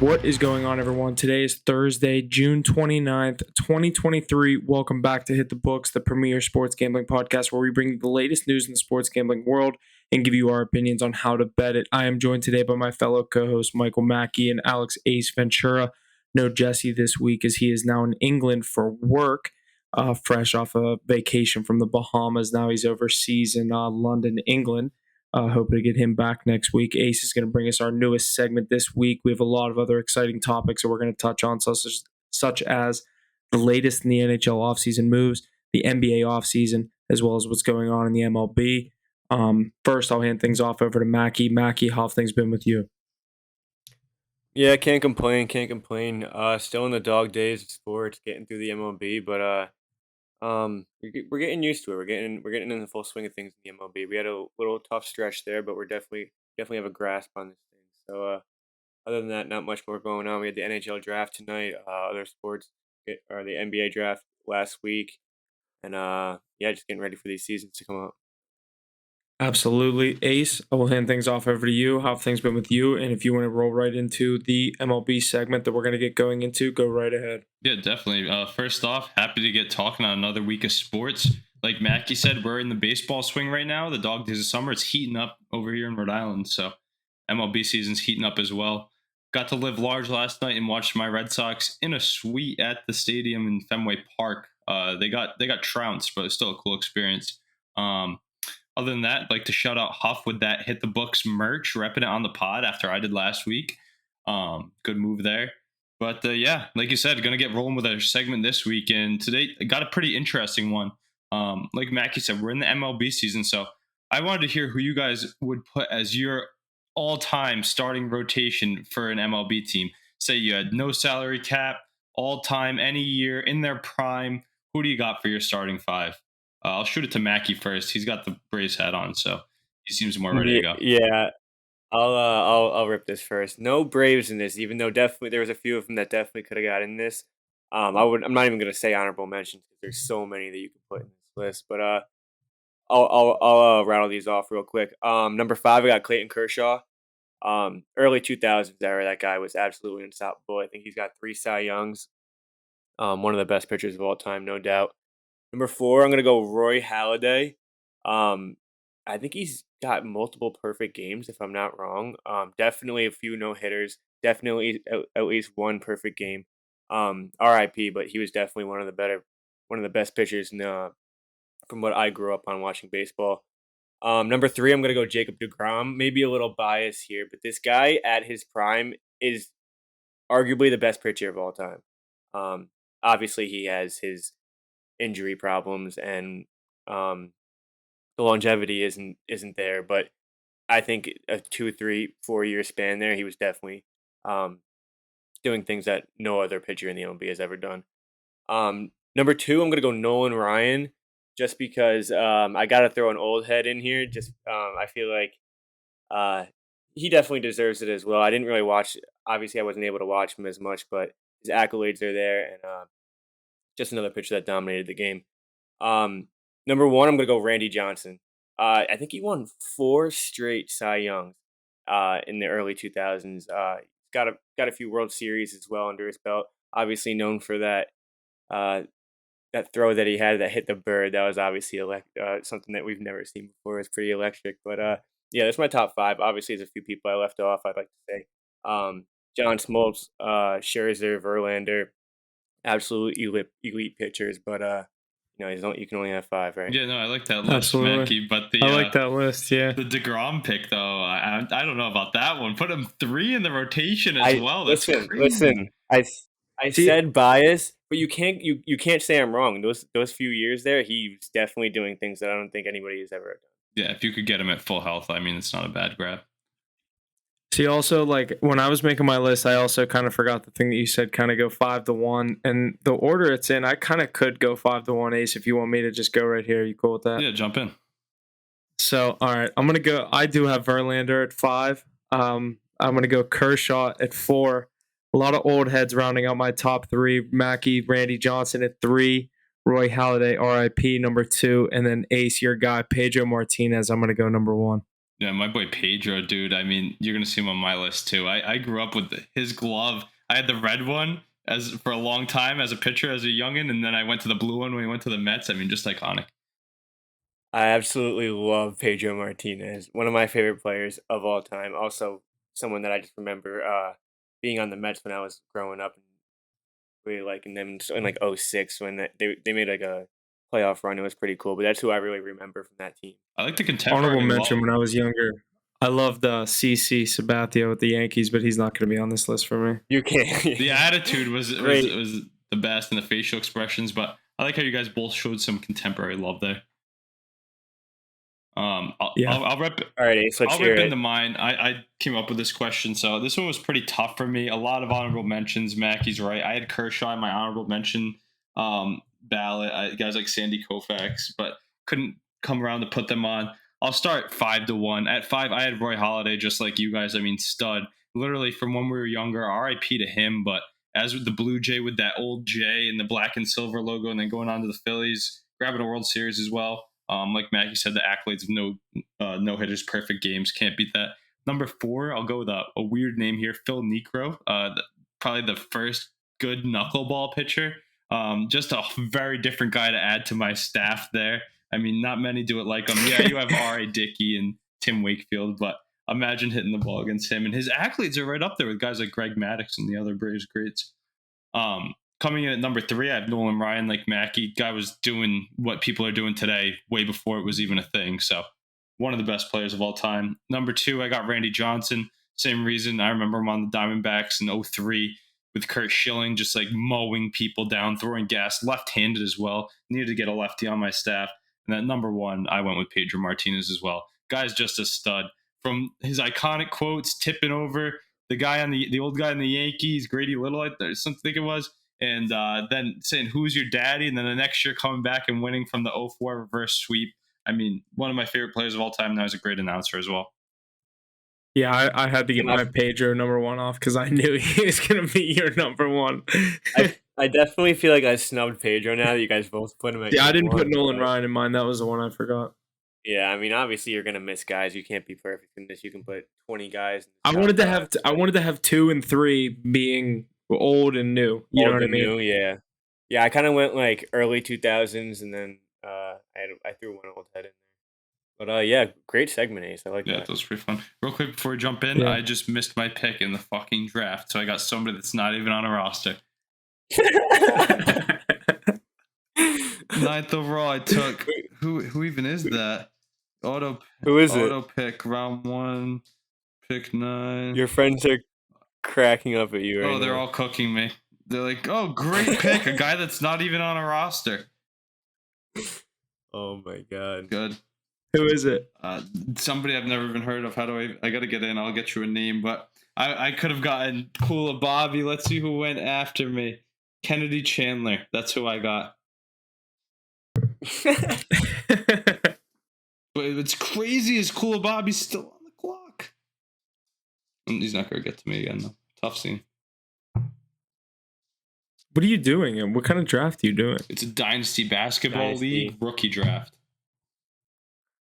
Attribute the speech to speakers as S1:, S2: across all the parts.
S1: What is going on, everyone? Today is Thursday, June 29th, 2023. Welcome back to Hit the Books, the premier sports gambling podcast where we bring you the latest news in the sports gambling world and give you our opinions on how to bet it. I am joined today by my fellow co-hosts, Michael Mackey and Alex Ace Ventura. No Jesse this week as he is now in England for work, fresh off a vacation from the Bahamas. Now he's overseas in London, England. Hoping to get him back next week. Ace is going to bring us our newest segment this week. We have a lot of other exciting topics that we're going to touch on, such as the latest in the NHL offseason moves, the NBA offseason, as well as what's going on in the MLB. First, I'll hand things off over to Mackey. Mackey, how have things been with you?
S2: Yeah, can't complain. Still in the dog days of sports, getting through the MLB, but we're getting used to it. We're getting in the full swing of things in the MLB. We had a little tough stretch there, but we're definitely have a grasp on this thing. So other than that, not much more going on. We had the NHL draft tonight. Other sports or the NBA draft last week, and just getting ready for these seasons to come up.
S1: Absolutely. Ace, I will hand things off over to you. How have things been with you? And if you want to roll right into the MLB segment that we're going to get going into, go right ahead.
S3: Yeah, definitely. First off, happy to get talking on another week of sports. Like Mackey said, we're in the baseball swing right now. The dog days of summer. It's heating up over here in Rhode Island. So MLB season's heating up as well. Got to live large last night and watched my Red Sox in a suite at the stadium in Fenway Park. They got trounced, but it's still a cool experience. Other than that, I'd like to shout out Huff with that Hit the Books merch, repping it on the pod after I did last week. Good move there. But like you said, going to get rolling with our segment this week. And today, I got a pretty interesting one. Like Mackey said, we're in the MLB season. So I wanted to hear who you guys would put as your all-time starting rotation for an MLB team. Say you had no salary cap, all-time, any year, in their prime. Who do you got for your starting five? I'll shoot it to Mackey first. He's got the Braves hat on, so he seems more ready to go.
S2: Yeah, I'll rip this first. No Braves in this, even though definitely there was a few of them that definitely could have got in this. I'm not even gonna say honorable mentions because there's so many that you can put in this list. But I'll rattle these off real quick. Number 5, I got Clayton Kershaw. Early 2000s era, that guy was absolutely unstoppable. I think he's got 3 Cy Youngs. One of the best pitchers of all time, no doubt. Number 4, I'm gonna go Roy Halladay. I think he's got multiple perfect games, if I'm not wrong. Definitely a few no hitters. Definitely at least one perfect game. R.I.P. But he was definitely one of the best pitchers from what I grew up on watching baseball. Number 3, I'm gonna go Jacob deGrom. Maybe a little bias here, but this guy at his prime is arguably the best pitcher of all time. Obviously, he has his injury problems and the longevity isn't there, but I think a 2, 3, 4 year span there, he was definitely doing things that no other pitcher in the MLB has ever done. Number 2, I'm gonna go Nolan Ryan, just because I gotta throw an old head in here. Just I feel like he definitely deserves it as well. I didn't really watch. Obviously, I wasn't able to watch him as much, but his accolades are there, and just another pitcher that dominated the game. Number 1, I'm gonna go Randy Johnson. I think he won 4 straight Cy Youngs in the early 2000s. Got a few World Series as well under his belt. Obviously known for that throw that he had that hit the bird. That was obviously something that we've never seen before. It's pretty electric. But that's my top 5. Obviously, there's a few people I left off. I'd like to say John Smoltz, Scherzer, Verlander. Absolute elite pitchers, but you can only have 5, right?
S3: Yeah, no, I like that list,
S1: Absolutely.
S3: Mackey. But
S1: I like that list. Yeah,
S3: the DeGrom pick though, I don't know about that one. Put him 3 in the rotation as well. That's crazy.
S2: Listen. I said bias, but you can't say I'm wrong. Those few years there, he's definitely doing things that I don't think anybody has ever done.
S3: Yeah, if you could get him at full health, I mean, it's not a bad grab.
S1: See, also, like, when I was making my list, I also kind of forgot the thing that you said, kind of go 5-1. And the order it's in, I kind of could go 5-1, Ace, if you want me to just go right here. You cool with that?
S3: Yeah, jump in.
S1: So, all right, I'm going to go. I do have Verlander at 5. I'm going to go Kershaw at 4. A lot of old heads rounding out my top 3. Mackey, Randy Johnson at 3. Roy Halladay, RIP, number 2. And then Ace, your guy, Pedro Martinez, I'm going to go number 1.
S3: Yeah, my boy Pedro, dude. I mean, you're gonna see him on my list too. I grew up with his glove. I had the red one as for a long time as a pitcher, as a youngin, and then I went to the blue one when he went to the Mets. I mean, just iconic.
S2: I absolutely love Pedro Martinez, one of my favorite players of all time. Also, someone that I just remember being on the Mets when I was growing up, and really liking them in like '06 when they made like a playoff run. It was pretty cool. But that's who I really remember from that team.
S3: I like the
S1: Honorable
S3: contemporary
S1: mention
S3: love.
S1: when I was younger. I loved CC Sabathia with the Yankees, but he's not going to be on this list for me.
S2: You can't.
S3: The attitude was
S2: Great.
S3: was the best, and the facial expressions. But I like how you guys both showed some contemporary love there. I'll rep.
S2: All right, Ace, let's
S3: I'll
S2: hear
S3: rip
S2: it.
S3: into mine. I came up with this question, so this one was pretty tough for me. A lot of honorable mentions. Mackey's right. I had Kershaw in my honorable mention ballot. Guys like Sandy Koufax, but couldn't come around to put them on. I'll start 5-1. At 5, I had Roy Halladay, just like you guys. I mean, stud. Literally from when we were younger. R.I.P. to him. But as with the Blue Jay with that old J and the black and silver logo, and then going on to the Phillies, grabbing a World Series as well. Like Mackey said, the accolades of no hitters, perfect games, can't beat that. Number 4, I'll go with a weird name here, Phil Niekro, probably the first good knuckleball pitcher. Just a very different guy to add to my staff there. I mean, not many do it like him. Yeah, you have R.A. Dickey and Tim Wakefield, but imagine hitting the ball against him. And his accolades are right up there with guys like Greg Maddux and the other Braves greats. Coming in at number 3, I have Nolan Ryan, like Mackey. Guy was doing what people are doing today way before it was even a thing. So one of the best players of all time. Number 2, I got Randy Johnson. Same reason. I remember him on the Diamondbacks in 03 with Kurt Schilling, just like mowing people down, throwing gas, left-handed as well. Needed to get a lefty on my staff. And at number 1, I went with Pedro Martinez as well. Guy's just a stud. From his iconic quotes, tipping over the guy on the old guy in the Yankees, Grady Little, I think it was, and then saying, "Who's your daddy?" And then the next year coming back and winning from the 04 reverse sweep. I mean, one of my favorite players of all time. Now he's a great announcer as well.
S1: Yeah, I had to get my Pedro number 1 off because I knew he was going to be your number 1.
S2: I definitely feel like I snubbed Pedro now that you guys both put him at
S1: Yeah, I didn't put
S2: one,
S1: Nolan
S2: but-
S1: Ryan in mine. That was the one I forgot.
S2: Yeah, I mean, obviously you're gonna miss guys. You can't be perfect in this. You can put 20 guys. in
S1: I
S2: the
S1: wanted to
S2: top
S1: have
S2: five.
S1: I wanted to have 2 and 3 being old and new. You know
S2: Old
S1: what I
S2: and
S1: mean?
S2: new, yeah. Yeah, I kind of went like early 2000s, and then I threw one old head in there. But yeah, great segment, Ace. I like
S3: Yeah,
S2: that.
S3: that was pretty fun. Real quick before we jump in,
S1: Yeah.
S3: I just missed my pick in the fucking draft, so I got somebody that's not even on a roster. 9th overall, I took who even is that?
S2: Who is it?
S3: Auto pick round 1, pick 9.
S2: Your friends are cracking up at you right
S3: Oh, they're
S2: now.
S3: all cooking me. They're like, "Oh, great pick, a guy that's not even on a roster."
S2: Oh my god.
S3: Good.
S1: Who is it?
S3: Somebody I've never even heard of. How do I got to get in. I'll get you a name, but I could have gotten Kula Bobby. Let's see who went after me. Kennedy Chandler. That's who I got. But it's crazy is Kula Bobby's still on the clock. And he's not going to get to me again, though. Tough scene.
S1: What are you doing? And what kind of draft are you doing?
S3: It's a Dynasty Basketball League rookie draft.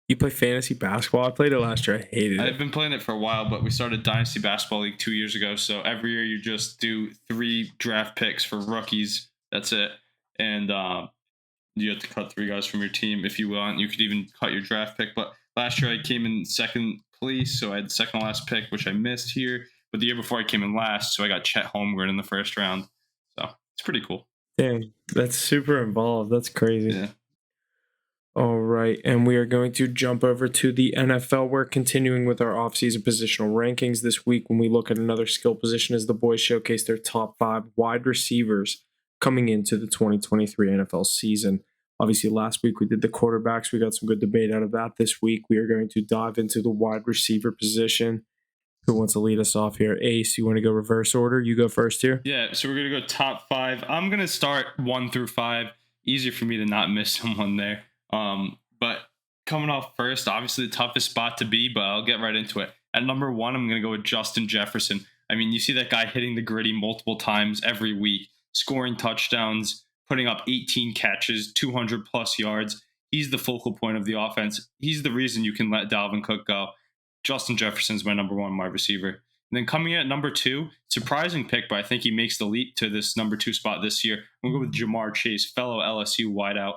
S1: You play fantasy basketball? I played it last year. I hated it.
S3: I've been playing it for a while, but we started Dynasty Basketball League 2 years ago. So every year you just do 3 draft picks for rookies. That's it. And you have to cut 3 guys from your team if you want. You could even cut your draft pick. But last year I came in second place, so I had the second last pick, which I missed here. But the year before I came in last, so I got Chet Holmgren in the first round. So it's pretty cool.
S1: Dang, that's super involved. That's crazy.
S3: Yeah.
S1: All right, and we are going to jump over to the NFL. We're continuing with our offseason positional rankings this week. When we look at another skill position, as the boys showcase their top 5 wide receivers coming into the 2023 NFL season. Obviously, last week we did the quarterbacks. We got some good debate out of that this week. We are going to dive into the wide receiver position. Who wants to lead us off here? Ace, you want to go reverse order? You go first here.
S3: Yeah, so we're going to go top 5. I'm going to start 1 through 5. Easier for me to not miss someone there. But coming off first, obviously the toughest spot to be, but I'll get right into it. At number 1, I'm going to go with Justin Jefferson. I mean, you see that guy hitting the gritty multiple times every week, scoring touchdowns, putting up 18 catches, 200 plus yards. He's the focal point of the offense. He's the reason you can let Dalvin Cook go. Justin Jefferson's my number 1 wide receiver. And then coming in at number 2, surprising pick, but I think he makes the leap to this number 2 spot this year. I'm going to go with Jamar Chase, fellow LSU wideout.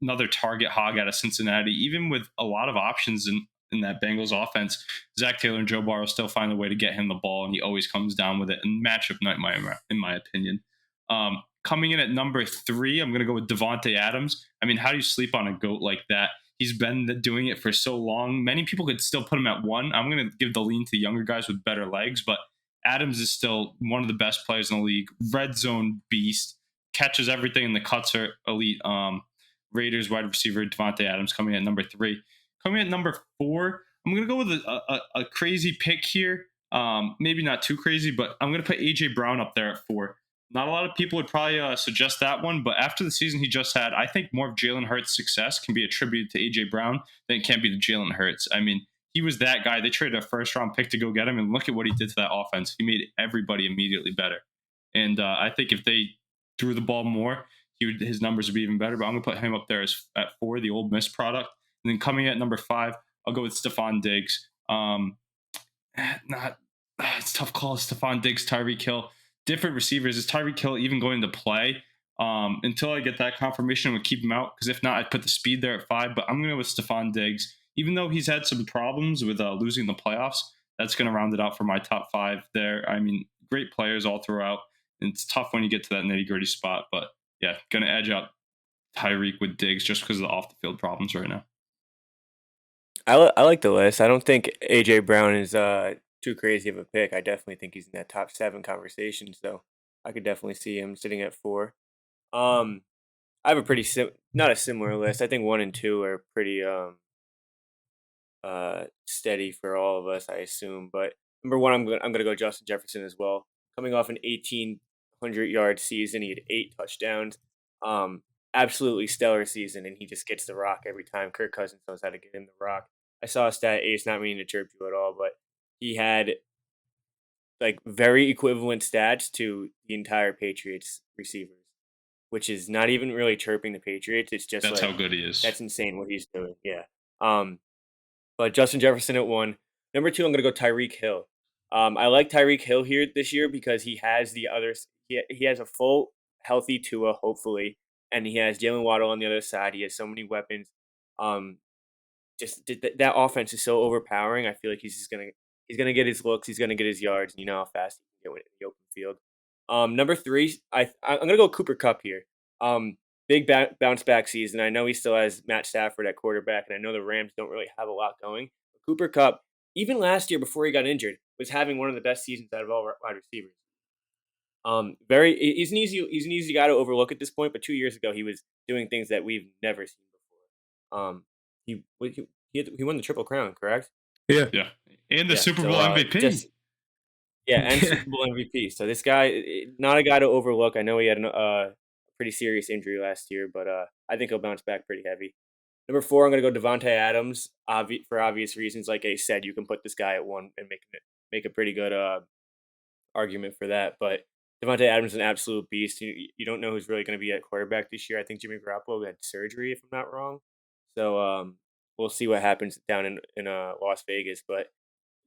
S3: Another target hog out of Cincinnati. Even with a lot of options in that Bengals offense, Zach Taylor and Joe Burrow still find a way to get him the ball, and he always comes down with it. And matchup night, in my opinion. Coming in at number 3, I'm going to go with Devontae Adams. I mean, how do you sleep on a GOAT like that? He's been doing it for so long. Many people could still put him at 1. I'm going to give the lean to younger guys with better legs, but Adams is still one of the best players in the league. Red zone beast, catches everything, and the cuts are elite. Raiders wide receiver Devontae Adams coming in at number 3. Coming in at number 4, I'm going to go with a crazy pick here. Maybe not too crazy, but I'm going to put A.J. Brown up there at 4. Not a lot of people would probably suggest that one, but after the season he just had, I think more of Jalen Hurts' success can be attributed to A.J. Brown than it can be to Jalen Hurts. I mean, he was that guy. They traded a first-round pick to go get him, and look at what he did to that offense. He made everybody immediately better. And I think if they threw the ball more, his numbers would be even better. But I'm going to put him up there at 4, the Ole Miss product. And then coming at number 5, I'll go with Stephon Diggs. It's a tough call. Stephon Diggs, Tyreek Hill. Different receivers. Is Tyreek Hill even going to play? Until I get that confirmation, I'm going to keep him out, because if not, I'd put the speed there at 5. But I'm going to go with Stephon Diggs. Even though he's had some problems with losing the playoffs, that's going to round it out for my top 5 there. I mean, great players all throughout. And it's tough when you get to that nitty-gritty spot. But yeah, going to edge out Tyreek with Diggs just because of the off-the-field problems right now.
S2: I like the list. I don't think A.J. Brown is too crazy of a pick. I definitely think he's in that top 7 conversation, so I could definitely see him sitting at 4. I have a pretty not a similar list. I think 1 and 2 are pretty steady for all of us, I assume. But number 1, I'm gonna go Justin Jefferson as well. Coming off an 1,800-yard season, he had 8 touchdowns. Absolutely stellar season, and he just gets the rock every time. Kirk Cousins knows how to get him the rock. I saw a stat, Ace, not meaning to chirp you at all, but he had like very equivalent stats to the entire Patriots receivers, which is not even really chirping the Patriots. It's just
S3: that's how good he is.
S2: That's insane what he's doing. Yeah. But Justin Jefferson at 1. Number 2, I'm gonna go Tyreek Hill. I like Tyreek Hill here this year because he has the others. He has a full healthy Tua, hopefully, and he has Jalen Waddle on the other side. He has so many weapons. Just that offense is so overpowering. I feel like he's gonna get his looks. He's gonna get his yards. And you know how fast he can get in the open field. Number 3, I'm gonna go Cooper Kupp here. Big bounce back season. I know he still has Matt Stafford at quarterback, and I know the Rams don't really have a lot going. Cooper Kupp, even last year before he got injured, was having one of the best seasons out of all wide receivers. He's an easy guy to overlook at this point, but 2 years ago he was doing things that we've never seen before. He won the Triple Crown, correct?
S1: Yeah,
S3: and the Super Bowl MVP.
S2: And Super Bowl MVP. So this guy, not a guy to overlook. I know he had a pretty serious injury last year, but I think he'll bounce back pretty heavy. Number 4, I'm going to go Devontae Adams. For obvious reasons, like I said, you can put this guy at 1 and make a pretty good argument for that. But Devontae Adams is an absolute beast. You don't know who's really going to be at quarterback this year. I think Jimmy Garoppolo had surgery, if I'm not wrong. So we'll see what happens down in Las Vegas. But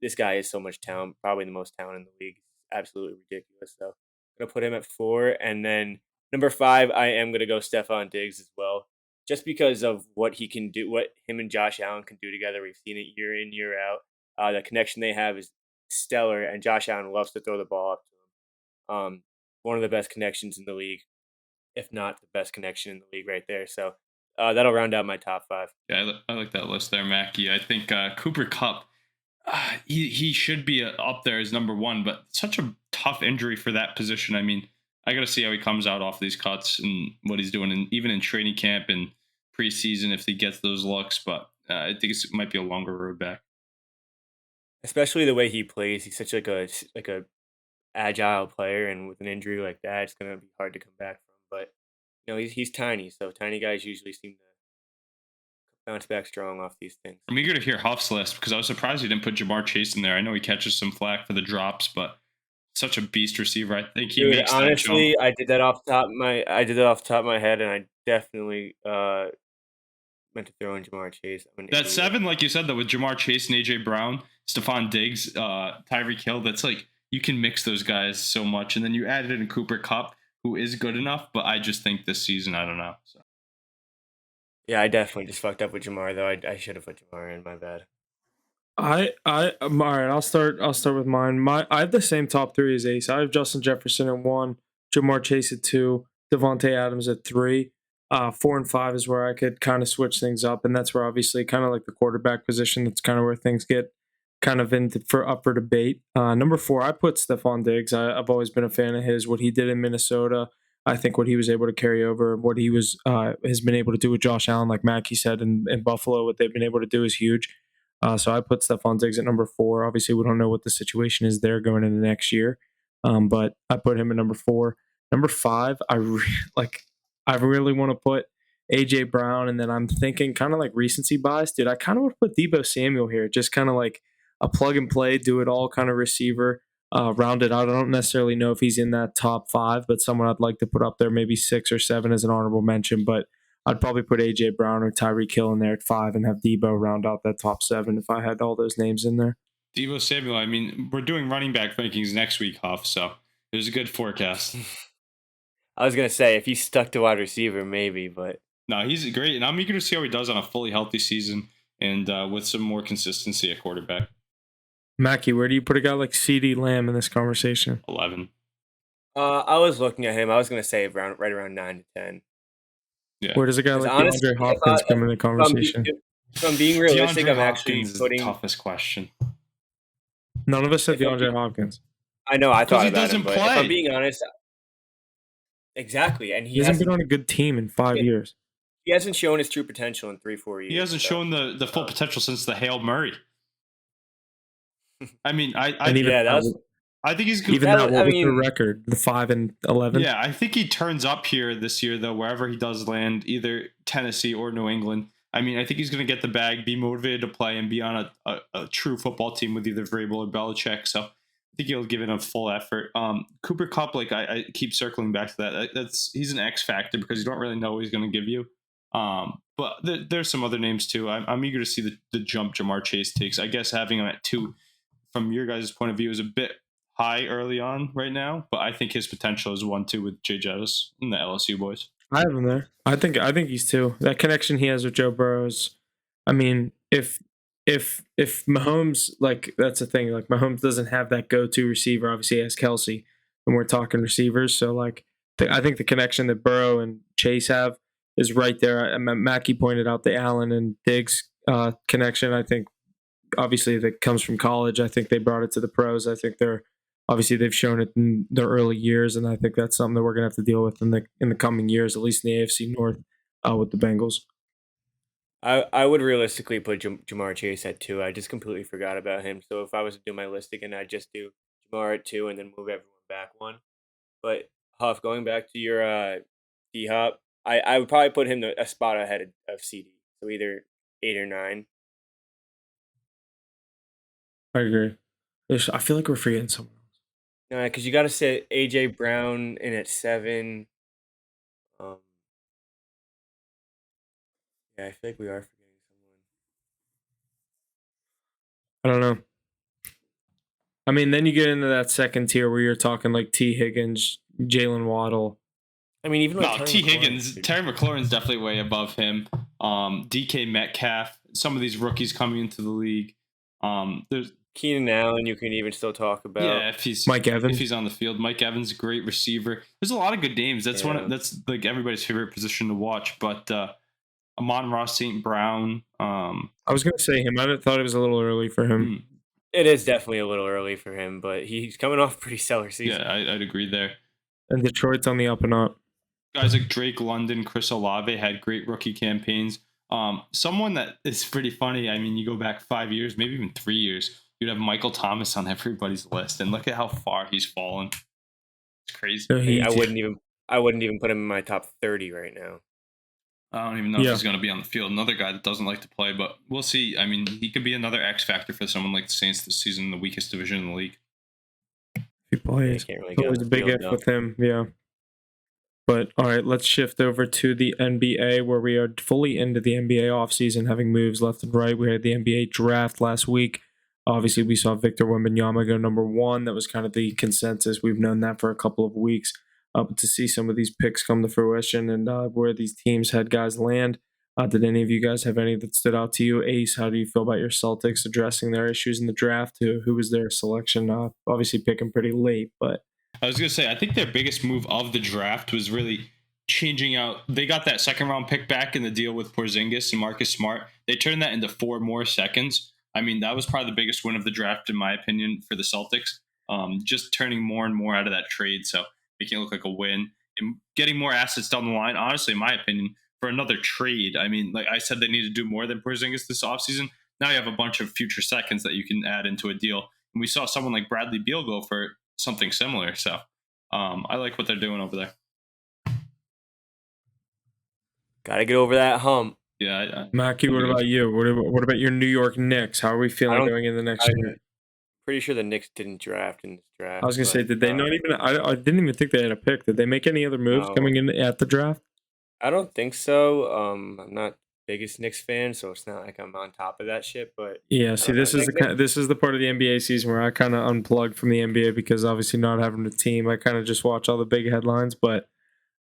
S2: this guy has so much talent, probably the most talent in the league. It's absolutely ridiculous. So I'm going to put him at 4. And then number 5, I am going to go Stephon Diggs as well. Just because of what he can do, what him and Josh Allen can do together. We've seen it year in, year out. The connection they have is stellar, and Josh Allen loves to throw the ball up to him. One of the best connections in the league, if not the best connection in the league right there. So that'll round out my top 5.
S3: Yeah, I like that list there, Mackey. I think Cooper Kupp, he should be up there as number 1, but such a tough injury for that position. I mean, I got to see how he comes out off these cuts and what he's doing, and even in training camp and preseason if he gets those looks. But I think it might be a longer road back.
S2: Especially the way he plays, he's such like a agile player, and with an injury like that, it's gonna be hard to come back from. But he's tiny, so tiny guys usually seem to bounce back strong off these things.
S3: I'm eager to hear Huff's list because I was surprised he didn't put Jamar Chase in there. I know he catches some flack for the drops, but such a beast receiver. I think he makes
S2: honestly,
S3: that jump.
S2: I did that off the top of my head, and I definitely meant to throw in Jamar Chase. I'm an
S3: That
S2: idiot.
S3: 7, like you said, though, with Jamar Chase and AJ Brown, Stephon Diggs, Tyreek Hill, that's like you can mix those guys so much, and then you added in Cooper Kupp, who is good enough, but I just think this season, I don't know. So.
S2: Yeah, I definitely just fucked up with Jamar though. I should have put Jamar in. My bad.
S1: All right. I'll start with mine. I have the same top three as Ace. I have Justin Jefferson at 1, Jamar Chase at 2, Devontae Adams at 3. 4 and 5 is where I could kind of switch things up, and that's where obviously kind of like the quarterback position. That's kind of where things get kind of up for debate. Number 4, I put Stephon Diggs. I've always been a fan of his. What he did in Minnesota, I think what he was able to carry over, what he has been able to do with Josh Allen, like Mackey said in Buffalo, what they've been able to do is huge. So I put Stephon Diggs at number 4. Obviously, we don't know what the situation is there going into next year, but I put him at number 4. Number 5, I really want to put AJ Brown, and then I'm thinking kind of like recency bias, dude. I kind of want to put Deebo Samuel here, just kind of like a plug and play, do it all kind of receiver, rounded out. I don't necessarily know if he's in that top 5, but someone I'd like to put up there, maybe 6 or 7 as an honorable mention, but I'd probably put AJ Brown or Tyreek Hill in there at 5 and have Deebo round out that top 7 if I had all those names in there.
S3: Deebo Samuel, I mean, we're doing running back rankings next week, Huff, so there's a good forecast.
S2: I was gonna say if he's stuck to wide receiver, maybe, but
S3: no, he's great, and I'm eager to see how he does on a fully healthy season and with some more consistency at quarterback.
S1: Mackey, where do you put a guy like CeeDee Lamb in this conversation?
S3: 11.
S2: I was looking at him. I was gonna say right around 9 to 10.
S3: Yeah.
S1: Where does a guy like
S2: honestly,
S1: DeAndre Hopkins come in the conversation?
S2: If I'm being realistic,
S3: DeAndre
S2: I'm actually
S3: Hopkins
S2: putting.
S3: Is the toughest question.
S1: None of us said DeAndre Hopkins.
S2: I know. I thought
S3: he
S2: about
S3: doesn't
S2: him, but
S3: play.
S2: if I'm being honest, exactly, and
S1: He hasn't been on a good team in 5 years.
S2: He hasn't shown his true potential in 3-4 years.
S3: He hasn't shown the full potential since the Hail Murray. I mean, I think he's good.
S1: Even that, what was the record? The 5 and 11.
S3: Yeah, I think he turns up here this year, though, wherever he does land, either Tennessee or New England. I mean, I think he's going to get the bag, be motivated to play, and be on a true football team with either Vrabel or Belichick. So I think he'll give it a full effort. Cooper Kupp, like I keep circling back to that. He's an X factor because you don't really know what he's going to give you. But there's some other names too. I'm eager to see the jump Jamar Chase takes. I guess having him at 2, from your guys' point of view, is a bit high early on right now, but I think his potential is 1-2 with Jay Jettis and the LSU boys.
S1: I have him there. I think he's 2. That connection he has with Joe Burrows. I mean, if Mahomes, like, that's the thing, like Mahomes doesn't have that go-to receiver. Obviously, he has Kelsey, and we're talking receivers. So, like, I think the connection that Burrow and Chase have is right there. Mackey pointed out the Allen and Diggs connection. I think obviously that comes from college. I think they brought it to the pros. I think they've shown it in their early years, and I think that's something that we're gonna have to deal with in the coming years, at least in the AFC North with the Bengals.
S2: I would realistically put Jamar Chase at 2. I just completely forgot about him. So if I was to do my list again, I'd just do Jamar at 2 and then move everyone back 1. But Huff, going back to your D Hop, I would probably put him a spot ahead of CD. So either 8 or 9.
S1: I agree. I feel like we're forgetting someone else.
S2: No, because you got to sit AJ Brown in at 7. Yeah, I feel like we are forgetting someone.
S1: I don't know. I mean, then you get into that second tier where you're talking like T. Higgins, Jalen Waddle.
S2: I mean, even like
S3: T. Higgins, Terry McLaurin's definitely way above him. DK Metcalf, some of these rookies coming into the league. There's
S2: Keenan Allen, you can even still talk about.
S3: Yeah, if he's
S1: Mike Evans,
S3: if he's on the field. Mike Evans, great receiver. There's a lot of good names. That's that's like everybody's favorite position to watch. But Amon-Ra St. Brown.
S1: I was gonna say him. I thought it was a little early for him.
S2: It is definitely a little early for him, but he's coming off a pretty stellar season.
S3: Yeah, I'd agree there.
S1: And Detroit's on the up and up.
S3: Guys like Drake London, Chris Olave had great rookie campaigns. Someone that is pretty funny. I mean, you go back 5 years, maybe even 3 years. You'd have Michael Thomas on everybody's list, and look at how far he's fallen. It's crazy.
S2: I wouldn't even put him in my top 30 right now.
S3: I don't even know if he's going to be on the field. Another guy that doesn't like to play, but we'll see. I mean, he could be another X factor for someone like the Saints this season, the weakest division in the league.
S1: He plays.
S2: Can't really
S1: always a big F with him. Yeah. But all right, let's shift over to the NBA, where we are fully into the NBA offseason, having moves left and right. We had the NBA draft last week. Obviously, we saw Victor Wembanyama go number one. That was kind of the consensus. We've known that for a couple of weeks. But to see some of these picks come to fruition and where these teams had guys land, did any of you guys have any that stood out to you? Ace, how do you feel about your Celtics addressing their issues in the draft? Who was their selection? Obviously, picking pretty late, but
S3: I was going to say, I think their biggest move of the draft was really changing out. They got that second round pick back in the deal with Porzingis and Marcus Smart. They turned that into 4 more seconds. I mean, that was probably the biggest win of the draft, in my opinion, for the Celtics. Just turning more and more out of that trade. So making it look like a win and getting more assets down the line. Honestly, in my opinion, for another trade, I mean, like I said, they need to do more than Porzingis this offseason. Now you have a bunch of future seconds that you can add into a deal. And we saw someone like Bradley Beal go for something similar. So I like what they're doing over there.
S2: Got to get over that hump.
S3: Yeah.
S1: Mackey, what about you? What about your New York Knicks? How are we feeling going into the next year?
S2: Pretty sure the Knicks didn't draft in this draft.
S1: I was going to say, did they not even? I didn't even think they had a pick. Did they make any other moves coming in at the draft?
S2: I don't think so. I'm not the biggest Knicks fan, so it's not like I'm on top of that shit. But
S1: yeah, see, this is the part of the NBA season where I kind of unplugged from the NBA because obviously not having a team, I kind of just watch all the big headlines. But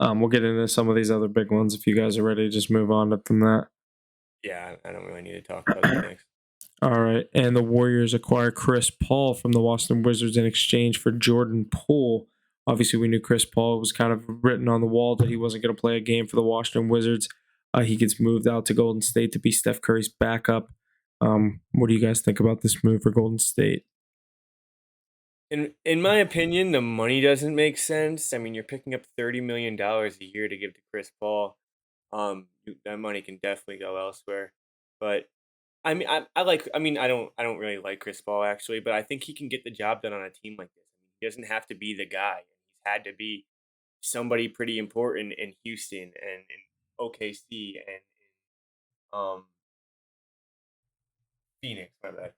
S1: we'll get into some of these other big ones if you guys are ready to just move on from that.
S2: Yeah, I don't really need to talk about the Knicks.
S1: All right, and the Warriors acquire Chris Paul from the Washington Wizards in exchange for Jordan Poole. Obviously, we knew Chris Paul was kind of written on the wall that he wasn't going to play a game for the Washington Wizards. He gets moved out to Golden State to be Steph Curry's backup. What do you guys think about this move for Golden State?
S2: In my opinion, the money doesn't make sense. I mean, you're picking up $30 million a year to give to Chris Paul. That money can definitely go elsewhere. But I mean, I don't really like Chris Paul actually, but I think he can get the job done on a team like this. I mean, he doesn't have to be the guy. He's had to be somebody pretty important in Houston and in OKC and in Phoenix. My bad.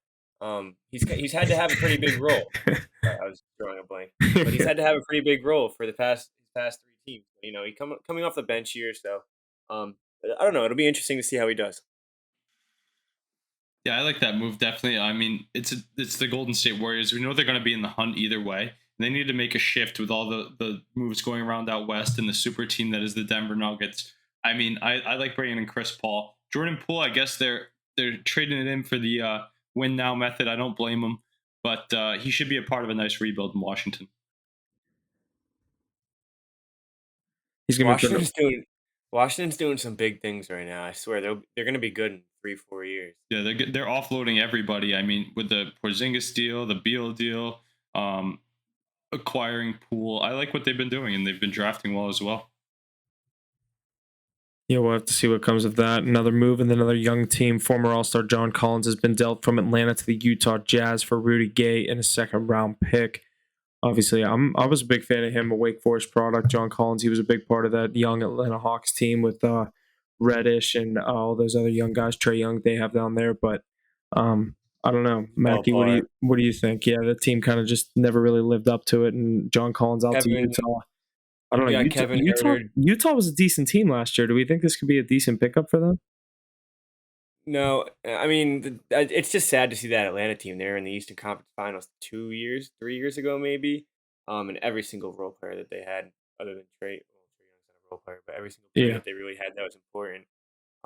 S2: He's had to have a pretty big role. Sorry, I was drawing a blank, but he's had to have a pretty big role for his past 3 teams. You know, coming off the bench here, so I don't know. It'll be interesting to see how he does.
S3: Yeah, I like that move definitely. I mean, it's the Golden State Warriors. We know they're going to be in the hunt either way. They need to make a shift with all the moves going around out west and the super team that is the Denver Nuggets. I mean, I like bringing in Chris Paul. Jordan Poole, I guess they're trading it in for the win now method. I don't blame them, but he should be a part of a nice rebuild in Washington.
S2: Washington's doing some big things right now. I swear they're going to be good in 3-4 years.
S3: Yeah, they're offloading everybody. I mean, with the Porzingis deal, the Beal deal, acquiring Poole. I like what they've been doing, and they've been drafting well as well.
S1: Yeah, we'll have to see what comes of that. Another move and another young team. Former All-Star John Collins has been dealt from Atlanta to the Utah Jazz for Rudy Gay and a second-round pick. Obviously, I was a big fan of him, a Wake Forest product. John Collins, he was a big part of that young Atlanta Hawks team with Reddish and all those other young guys, Trae Young, they have down there. But I don't know, Mackey, what do you think? Yeah, the team kind of just never really lived up to it, and John Collins out to Utah. I don't know. Utah was a decent team last year. Do we think this could be a decent pickup for them?
S2: No, I mean, it's just sad to see that Atlanta team there in the Eastern Conference Finals 3 years ago, maybe. And every single role player that they had, other than Trae Young's not a role player, but every single player that they really had that was important,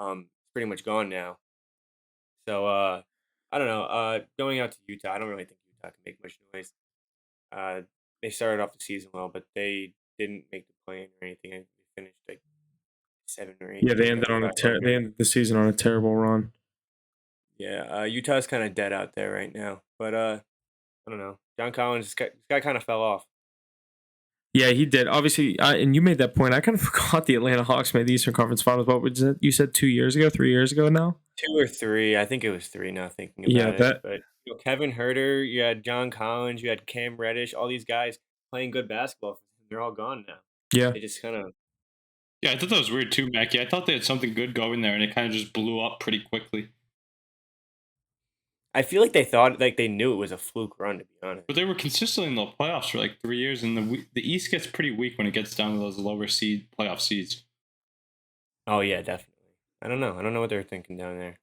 S2: is pretty much gone now. So, I don't know. Going out to Utah, I don't really think Utah can make much noise. They started off the season well, but they didn't make the play or anything. They finished like 7 or 8.
S1: Yeah, they ended the season on a terrible run.
S2: Yeah, Utah's kind of dead out there right now. But I don't know. John Collins, this guy kind of fell off.
S1: Yeah, he did. Obviously, and you made that point. I kind of forgot the Atlanta Hawks made the Eastern Conference Finals. What was it? You said 2 years ago, 3 years ago now?
S2: 2 or 3. I think it was 3 now thinking about it. But Kevin Huerter, you had John Collins, you had Cam Reddish, all these guys playing good basketball. They're all gone now.
S1: Yeah.
S2: They just kind of...
S3: Yeah, I thought that was weird too, Mackey. I thought they had something good going there, and it kind of just blew up pretty quickly.
S2: I feel like they thought like they knew it was a fluke run, to be honest.
S3: But they were consistently in the playoffs for like 3 years, and the East gets pretty weak when it gets down to those lower seed playoff seeds.
S2: Oh yeah, definitely. I don't know. I don't know what they're thinking down there.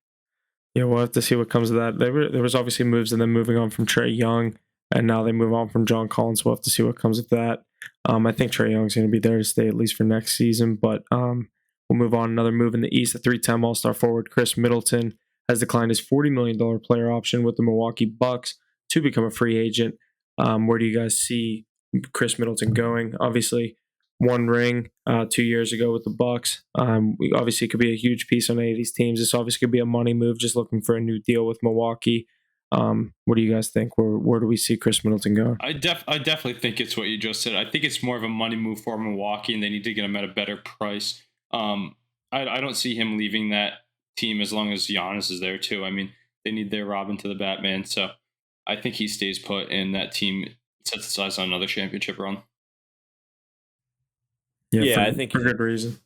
S1: Yeah, we'll have to see what comes of that. There was obviously moves and then moving on from Trae Young, and now they move on from John Collins. We'll have to see what comes of that. I think Trae Young's going to be there to stay at least for next season, but we'll move on. Another move in the East, the three-time All-Star forward Chris Middleton has declined his $40 million player option with the Milwaukee Bucks to become a free agent. Where do you guys see Chris Middleton going? Obviously, one ring 2 years ago with the Bucks. We obviously could be a huge piece on any of these teams. This obviously could be a money move, just looking for a new deal with Milwaukee. What do you guys think? Where do we see Chris Middleton going?
S3: I definitely think it's what you just said. I think it's more of a money move for Milwaukee, and they need to get him at a better price. I don't see him leaving that team as long as Giannis is there too. I mean, they need their Robin to the Batman, so I think he stays put, and that team sets its eyes on another championship run.
S2: Yeah, I think
S1: for good reason.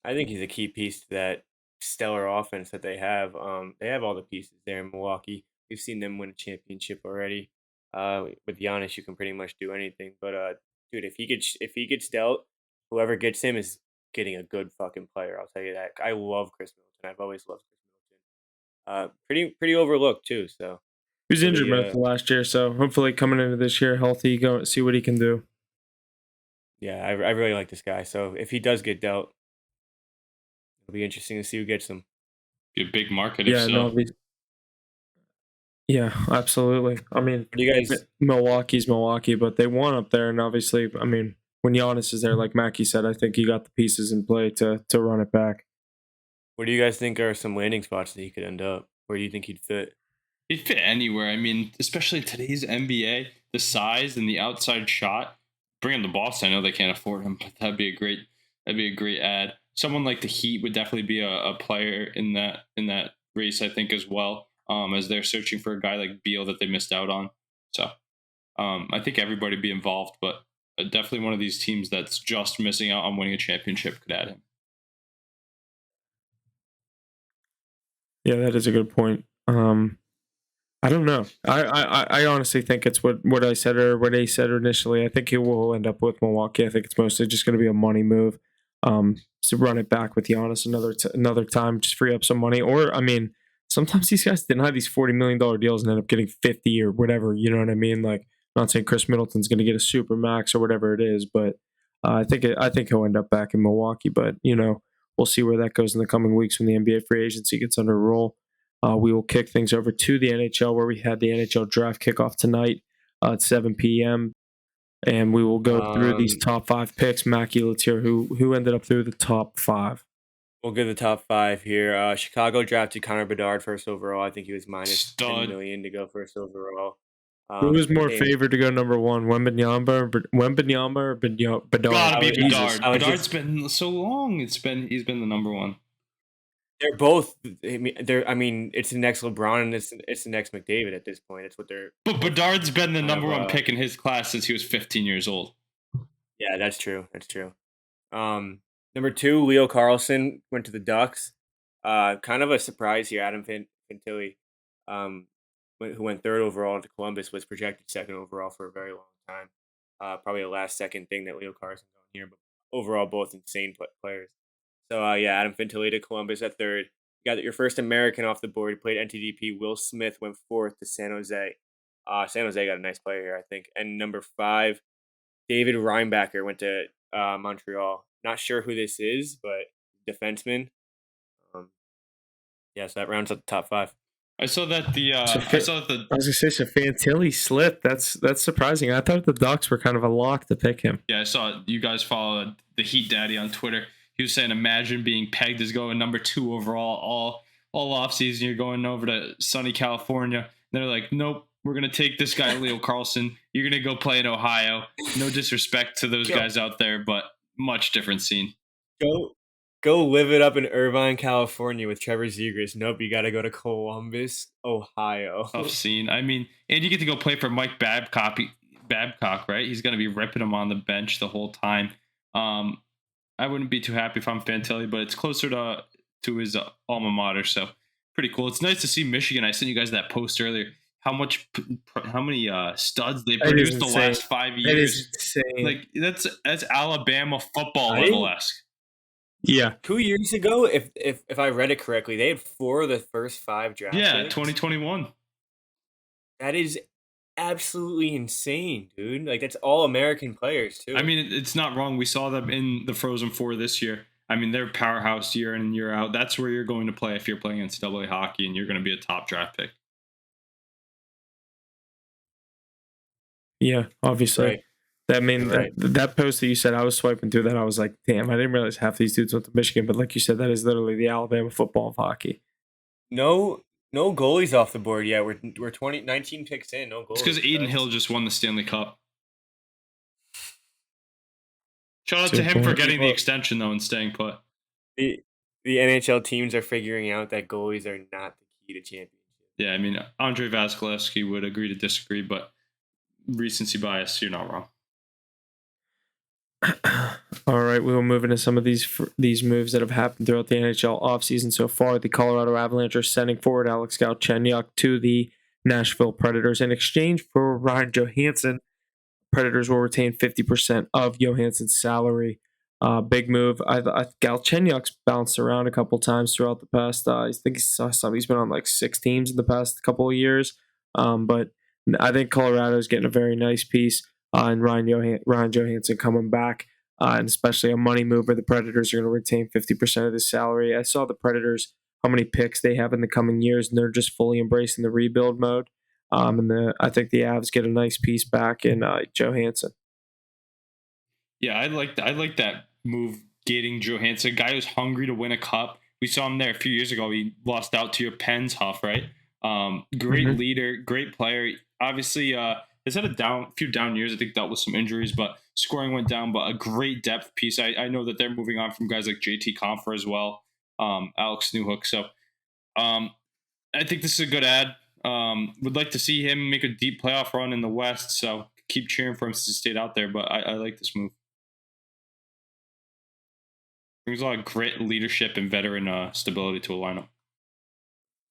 S2: I think he's a key piece to that stellar offense that they have. They have all the pieces there in Milwaukee. We've seen them win a championship already. With Giannis, you can pretty much do anything. But dude, if he gets dealt, whoever gets him is getting a good fucking player. I'll tell you that. I love Chris Middleton. I've always loved Chris Middleton. Pretty overlooked too. So
S1: He was injured
S2: really,
S1: most of last year, so hopefully coming into this year healthy, go see what he can do.
S2: yeah, I really like this guy. So if he does get dealt, it'll be interesting to see who gets him.
S3: Be a big market
S1: Yeah,
S3: if
S1: no,
S3: so.
S1: yeah, absolutely. I mean,
S2: Do you guys?
S1: Milwaukee's Milwaukee, but they won up there, and obviously, I mean, when Giannis is there, like Mackey said, I think you got the pieces in play to run it back.
S2: What do you guys think are some landing spots that he could end up? Where do you think he'd fit?
S3: He'd fit anywhere. I mean, especially today's NBA, the size and the outside shot. Bring him to Boston. I know they can't afford him, but that'd be a great ad. Someone like the Heat would definitely be a player in that race, I think, as well. As they're searching for a guy like Beal that they missed out on. So I think everybody be involved, but definitely one of these teams that's just missing out on winning a championship could add him.
S1: Yeah, that is a good point. I don't know. I honestly think it's what I said or what they said initially. I think he will end up with Milwaukee. I think it's mostly just going to be a money move. To run it back with Giannis another time, just free up some money. Or I mean, sometimes these guys didn't have these $40 million deals and end up getting 50 or whatever. You know what I mean? Like, I'm not saying Chris Middleton's going to get a super max or whatever it is, but I think he'll end up back in Milwaukee. But we'll see where that goes in the coming weeks when the NBA free agency gets under roll. We will kick things over to the NHL, where we had the NHL draft kickoff tonight at 7 p.m. And we will go through these top 5 picks. Mackey, let's hear who ended up through the top 5.
S2: We'll give the top 5 here. Chicago drafted Connor Bedard first overall. I think he was minus 10 million to go first overall.
S1: Who was more favored to go number 1, Wembanyama or Bedard?
S3: Gotta be Bedard. Bedard's been so long. He's been the number 1.
S2: They're both. I mean, it's the next LeBron and it's the next McDavid at this point. It's what they're.
S3: But Bedard's been the number 1 pick in his class since he was 15 years old.
S2: Yeah, that's true. That's true. Number 2, Leo Carlson went to the Ducks. Kind of a surprise here. Adam Fantilli, who went 3rd overall to Columbus, was projected 2nd overall for a very long time. Probably a last second thing that Leo Carlson got here, but overall both insane players. So, Adam Fantilli to Columbus at 3rd. You got your first American off the board. He played NTDP. Will Smith went 4th to San Jose. San Jose got a nice player here, I think. And number 5, David Reinbacher went to Montreal. Not sure who this is, but defenseman. So that rounds up the top 5.
S3: I saw that
S1: I was gonna say, so Fantilli slipped. That's surprising. I thought the Ducks were kind of a lock to pick him.
S3: Yeah, I saw you guys follow the Heat Daddy on Twitter. He was saying, imagine being pegged as going number 2 overall all offseason. You're going over to sunny California. And they're like, nope, we're going to take this guy, Leo Carlson. You're going to go play in Ohio. No disrespect to those guys out there, but much different scene.
S2: Go live it up in Irvine, California with Trevor Zegras. Nope, you got to go to Columbus, Ohio.
S3: Tough scene. I mean, and you get to go play for Mike Babcock, right? He's going to be ripping him on the bench the whole time. I wouldn't be too happy if I'm Fantilli, but it's closer to his alma mater, so Pretty cool. It's nice to see Michigan. I sent you guys that post earlier. How many studs they
S1: That is
S3: produced the
S1: insane.
S3: last 5
S1: That is
S3: years.
S1: insane.
S3: Like that's Alabama football
S2: I
S3: level
S2: didn't
S3: esque.
S1: Yeah.
S2: 2 years ago, if I read it correctly, they had 4 of the first 5 draft
S3: Yeah,
S2: picks.
S3: 2021.
S2: That is absolutely insane, dude. Like that's all American players too.
S3: I mean, it's not wrong. We saw them in the Frozen Four this year. I mean, they're powerhouse year in and year out. That's where you're going to play if you're playing NCAA hockey and you're going to be a top draft pick.
S1: Yeah, obviously.
S2: Right.
S1: That post that you said, I was swiping through that. I was like, damn, I didn't realize half these dudes went to Michigan. But like you said, that is literally the Alabama football of hockey.
S2: No goalies off the board yet. We're 19 picks in. No goalies.
S3: It's because Aiden Hill just won the Stanley Cup. Shout out to him for getting the extension though and staying put.
S2: The NHL teams are figuring out that goalies are not the key to championship.
S3: Yeah, I mean, Andre Vasilevsky would agree to disagree, but recency bias, you're not wrong.
S1: All right, we will move into some of these moves that have happened throughout the NHL offseason so far. The Colorado Avalanche are sending forward Alex Galchenyuk to the Nashville Predators in exchange for Ryan Johansson. Predators will retain 50% of Johansson's salary. Big move. Galchenyuk's bounced around a couple times throughout the past. I think he's been on like 6 teams in the past couple of years. But I think Colorado is getting a very nice piece. And Ryan Johansson coming back, and especially a money mover. The Predators are going to retain 50% of his salary. I saw the Predators, how many picks they have in the coming years, and they're just fully embracing the rebuild mode. I think the Avs get a nice piece back in Johansson.
S3: Yeah, I like that move, getting Johansson, a guy who's hungry to win a cup. We saw him there a few years ago. He lost out to your Pens, Huff, right? Great leader, great player. Obviously, has had a few down years. I think dealt with some injuries, but scoring went down. But a great depth piece. I know that they're moving on from guys like JT Compher as well, Alex Newhook. So I think this is a good ad. Would like to see him make a deep playoff run in the West. So keep cheering for him since he stayed out there. But I like this move. Brings a lot of grit, leadership, and veteran stability to a lineup.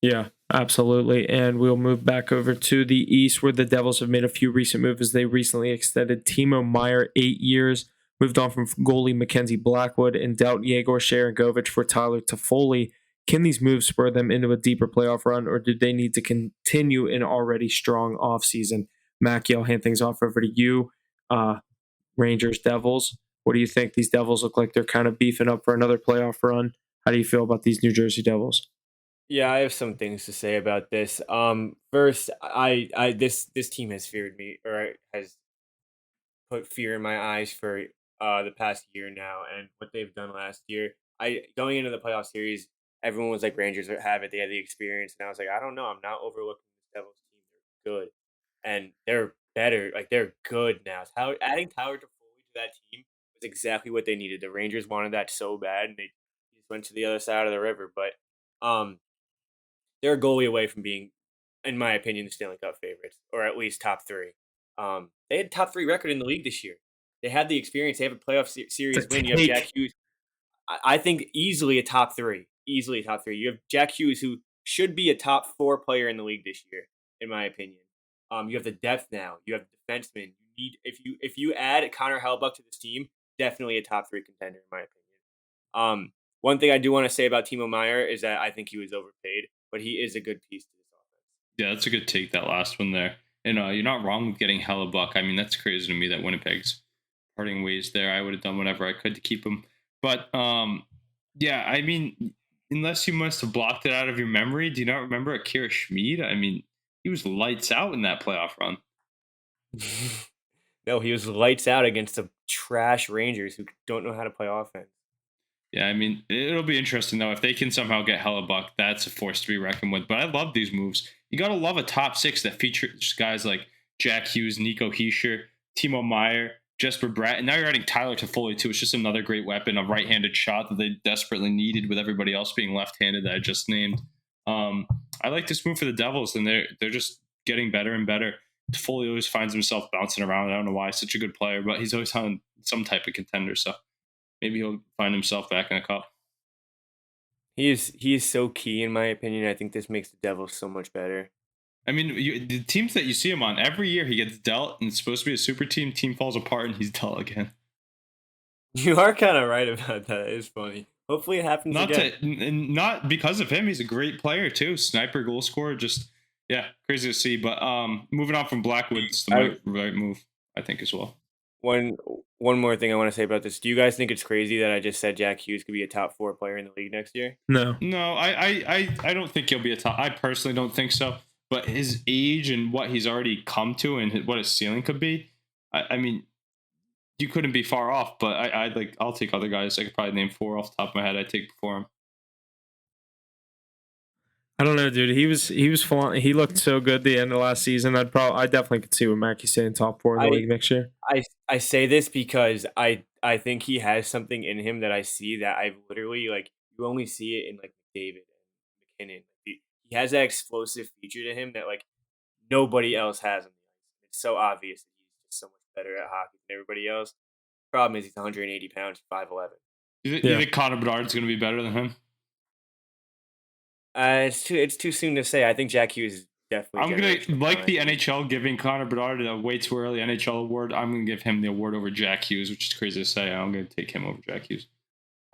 S1: Yeah, absolutely. And we'll move back over to the East, where the Devils have made a few recent moves as they recently extended Timo Meier 8 years, moved on from goalie Mackenzie Blackwood, and dealt Yegor Sharangovich for Tyler Toffoli. Can these moves spur them into a deeper playoff run, or do they need to continue an already strong offseason? Mackey, I'll hand things off over to you. Rangers, Devils. What do you think? These Devils look like they're kind of beefing up for another playoff run. How do you feel about these New Jersey Devils?
S2: Yeah, I have some things to say about this. First, this team has feared me, or has put fear in my eyes for the past year now, and what they've done last year. Going into the playoff series, everyone was like Rangers have it, they had the experience, and I was like, I don't know, I'm not overlooking the Devils team. They're good, and they're better. Like they're good now. Adding Tyler Toffoli to that team was exactly what they needed. The Rangers wanted that so bad, and they just went to the other side of the river. But they're a goalie away from being, in my opinion, the Stanley Cup favorites, or at least top 3. They had top 3 record in the league this year. They had the experience. They have a playoff series win. You have Jack Hughes. I think easily a top 3. Easily a top 3. You have Jack Hughes, who should be a top 4 player in the league this year, in my opinion. You have the depth now. You have defensemen. You need if you add Connor Hellebuyck to this team, definitely a top 3 contender, in my opinion. One thing I do want to say about Timo Meier is that I think he was overpaid, but he is a good piece to this offense.
S3: Yeah, that's a good take, that last one there. And you're not wrong with getting Hellebuyck. I mean, that's crazy to me that Winnipeg's parting ways there. I would have done whatever I could to keep him. But, yeah, I mean, unless you must have blocked it out of your memory, do you not remember Akira Schmid? I mean, he was lights out in that playoff run.
S2: No, he was lights out against the trash Rangers who don't know how to play offense.
S3: Yeah, I mean, it'll be interesting, though. If they can somehow get Hellebuyck, that's a force to be reckoned with. But I love these moves. You got to love a top 6 that features guys like Jack Hughes, Nico Hischier, Timo Meier, Jesper Bratt. And now you're adding Tyler Toffoli, too. It's just another great weapon, a right-handed shot that they desperately needed with everybody else being left-handed that I just named. I like this move for the Devils, and they're just getting better and better. Toffoli always finds himself bouncing around. I don't know why. He's such a good player, but he's always on some type of contender, so maybe he'll find himself back in a cup.
S2: He is so key in my opinion. I think this makes the Devils so much better.
S3: I mean, the teams that you see him on every year, he gets dealt, and it's supposed to be a super team. Team falls apart, and he's dealt again.
S2: You are kind of right about that. It's funny. Hopefully, it happens again.
S3: Not because of him. He's a great player too. Sniper, goal scorer. Just crazy to see. But moving on from Blackwood, it's the right move, I think, as well.
S2: One more thing I want to say about this. Do you guys think it's crazy that I just said Jack Hughes could be a top 4 player in the league next year?
S1: No.
S3: I don't think he'll be a top. I personally don't think so. But his age and what he's already come to and what his ceiling could be, I mean, you couldn't be far off. But I'll take other guys. I could probably name 4 off the top of my head. I'd take before him.
S1: I don't know, dude. He was fun. He looked so good the end of last season. I definitely could see what Mackey saying top 4 in the league next year.
S2: I say this because I think he has something in him that I see that I've literally you only see it in David and McKinnon. He has that explosive feature to him that nobody else has on the ice. It's so obvious that he's just so much better at hockey than everybody else. Problem is he's 180 pounds, 5'11".
S3: You think Connor Bedard's going to be better than him?
S2: It's too soon to say. I think Jack Hughes is definitely.
S3: I'm gonna the NHL giving Connor Bedard a way too early NHL award. I'm gonna give him the award over Jack Hughes, which is crazy to say. I'm gonna take him over Jack Hughes.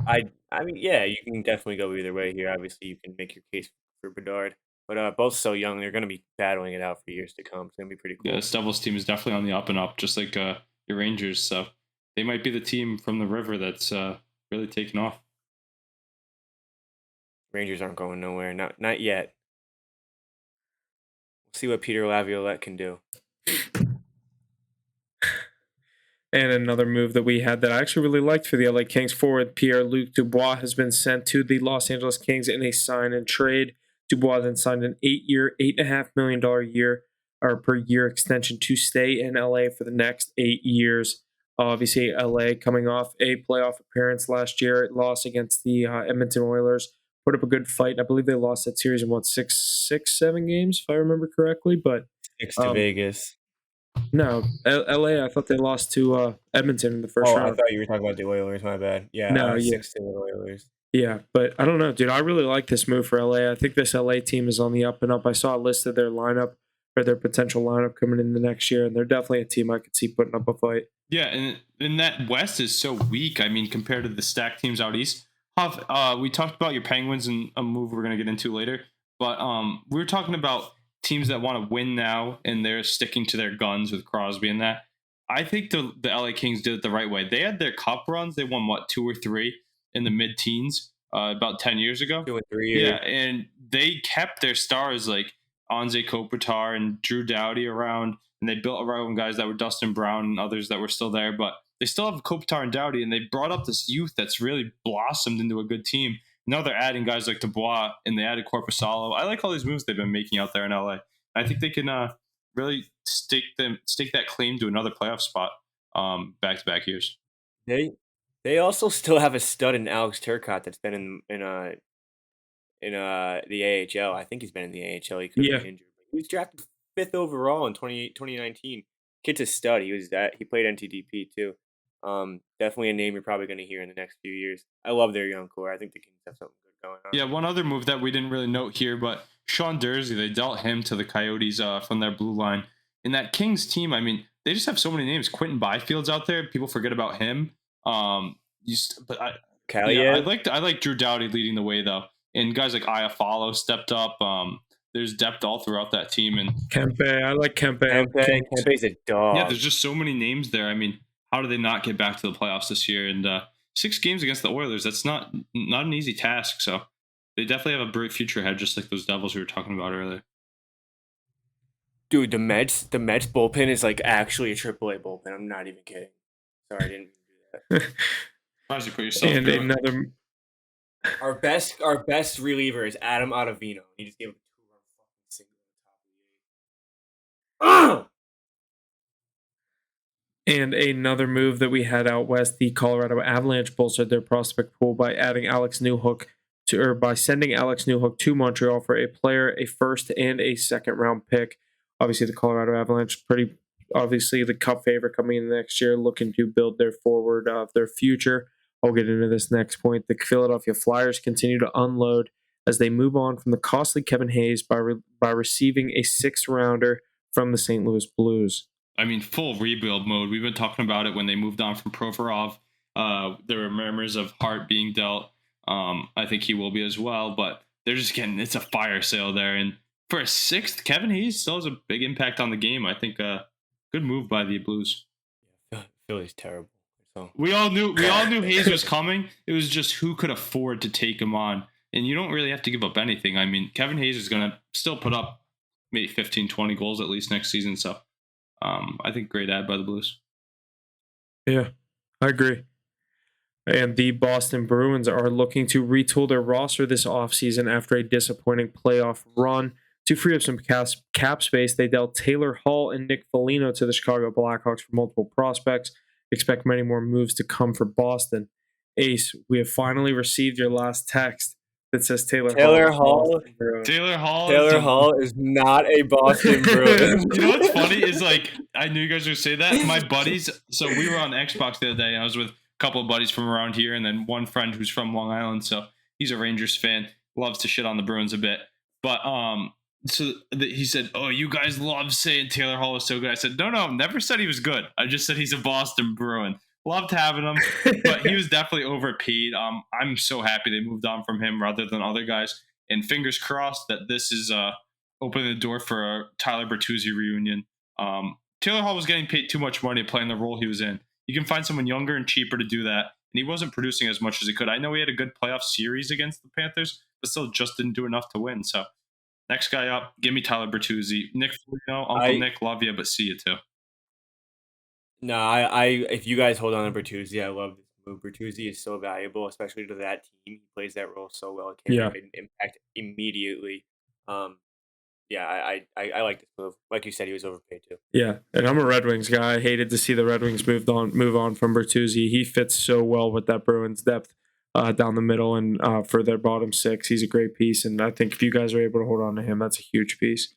S2: I mean, yeah, you can definitely go either way here. Obviously, you can make your case for Bedard, but both so young, they're gonna be battling it out for years to come. It's gonna be pretty cool.
S3: Yeah, this Devils team is definitely on the up and up, just like your Rangers. So they might be the team from the river that's really taking off.
S2: Rangers aren't going nowhere. Not yet. We'll see what Peter Laviolette can do.
S1: And another move that we had that I actually really liked for the LA Kings forward, Pierre-Luc Dubois, has been sent to the Los Angeles Kings in a sign and trade. Dubois then signed an 8-year, $8.5 million per year extension to stay in LA for the next 8 years. Obviously, LA coming off a playoff appearance last year, loss against the Edmonton Oilers. Put up a good fight. I believe they lost that series in 7 games, if I remember correctly. But
S2: 6 to Vegas.
S1: No, LA. I thought they lost to Edmonton in the first round.
S2: I thought you were talking about the Oilers. My bad. Yeah, no, 6 to the Oilers.
S1: Yeah, but I don't know, dude. I really like this move for LA. I think this LA team is on the up and up. I saw a list of their lineup or their potential lineup coming in the next year, and they're definitely a team I could see putting up a fight.
S3: Yeah, and that West is so weak. I mean, compared to the stacked teams out east. We talked about your Penguins and a move we're going to get into later, but we were talking about teams that want to win now and they're sticking to their guns with Crosby and that. I think the LA Kings did it the right way. They had their cup runs. They won 2 or 3 in the mid-teens about 10 years ago.
S2: 2 or 3 years.
S3: Yeah, and they kept their stars like Anze Kopitar and Drew Doughty around, and they built around guys that were Dustin Brown and others that were still there, but they still have Kopitar and Doughty, and they brought up this youth that's really blossomed into a good team. Now they're adding guys like Dubois, and they added Korpisalo. I like all these moves they've been making out there in LA. I think they can really stake that claim to another playoff spot back-to-back years.
S2: They also still have a stud in Alex Turcotte that's been in the AHL. I think he's been in the AHL. He could have been injured. He was drafted 5th overall in 2019. Kid's a stud. He played NTDP too. Definitely a name you're probably going to hear in the next few years. I love their young core. I think the Kings have something good going on.
S3: Yeah, one other move that we didn't really note here, but Sean Durzi, they dealt him to the Coyotes from their blue line. In that Kings team, I mean, they just have so many names. Quentin Byfield's out there. People forget about him. I like Drew Doughty leading the way though, and guys like Iafallo stepped up. There's depth all throughout that team, and
S1: Kempe. I like Kempe.
S2: Kempe's a dog.
S3: Yeah, there's just so many names there. I mean, how do they not get back to the playoffs this year? And 6 games against the Oilers, that's not an easy task. So they definitely have a bright future ahead, just like those Devils we were talking about earlier.
S2: Dude, the Mets bullpen is actually a AAA bullpen. I'm not even kidding. Sorry, I didn't do that.
S3: Why did you put yourself?
S1: And another.
S2: Our best reliever is Adam Ottavino. He just gave him a 2-run fucking single on top of the 8th.
S1: And another move that we had out west, the Colorado Avalanche bolstered their prospect pool by sending Alex Newhook to Montreal for a player, a first and a second round pick. Obviously, the Colorado Avalanche, pretty obviously the Cup favorite coming in the next year, looking to build their forward of their future. I'll get into this next point. The Philadelphia Flyers continue to unload as they move on from the costly Kevin Hayes by receiving a sixth-rounder from the St. Louis Blues.
S3: I mean, full rebuild mode. We've been talking about it when they moved on from Provorov. There were murmurs of Hart being dealt. I think he will be as well, but they're just it's a fire sale there. And for a sixth, Kevin Hayes still has a big impact on the game. I think good move by the Blues.
S2: Philly's terrible. So
S3: we all knew Hayes was coming. It was just who could afford to take him on. And you don't really have to give up anything. I mean, Kevin Hayes is going to still put up maybe 15, 20 goals at least next season. So I think great ad by the Blues.
S1: Yeah, I agree. And the Boston Bruins are looking to retool their roster this offseason after a disappointing playoff run. To free up some cap space, they dealt Taylor Hall and Nick Foligno to the Chicago Blackhawks for multiple prospects. Expect many more moves to come for Boston. Ace, we have finally received your last text that says Taylor Hall.
S3: Taylor
S2: Hall is not a Boston Bruin.
S3: You know what's funny is I knew you guys would say that. My buddies, so we were on Xbox the other day. I was with a couple of buddies from around here, and then one friend who's from Long Island. So he's a Rangers fan, loves to shit on the Bruins a bit. But he said, "Oh, you guys love saying Taylor Hall is so good." I said, "No, never said he was good. I just said he's a Boston Bruin. Loved having him, but he was definitely overpaid. I'm so happy they moved on from him rather than other guys. And fingers crossed that this is opening the door for a Tyler Bertuzzi reunion. Taylor Hall was getting paid too much money playing the role he was in. You can find someone younger and cheaper to do that, and he wasn't producing as much as he could. I know he had a good playoff series against the Panthers, but still just didn't do enough to win. So next guy up, give me Tyler Bertuzzi. Nick Foligno, Uncle Nick, love you, but see you too.
S2: No, I if you guys hold on to Bertuzzi, I love this move. Bertuzzi is so valuable, especially to that team. He plays that role so well. It can have an impact immediately. I like this move. Like you said, he was overpaid too.
S1: Yeah, and I'm a Red Wings guy. I hated to see the Red Wings move on from Bertuzzi. He fits so well with that Bruins depth down the middle and for their bottom six. He's a great piece, and I think if you guys are able to hold on to him, that's a huge piece.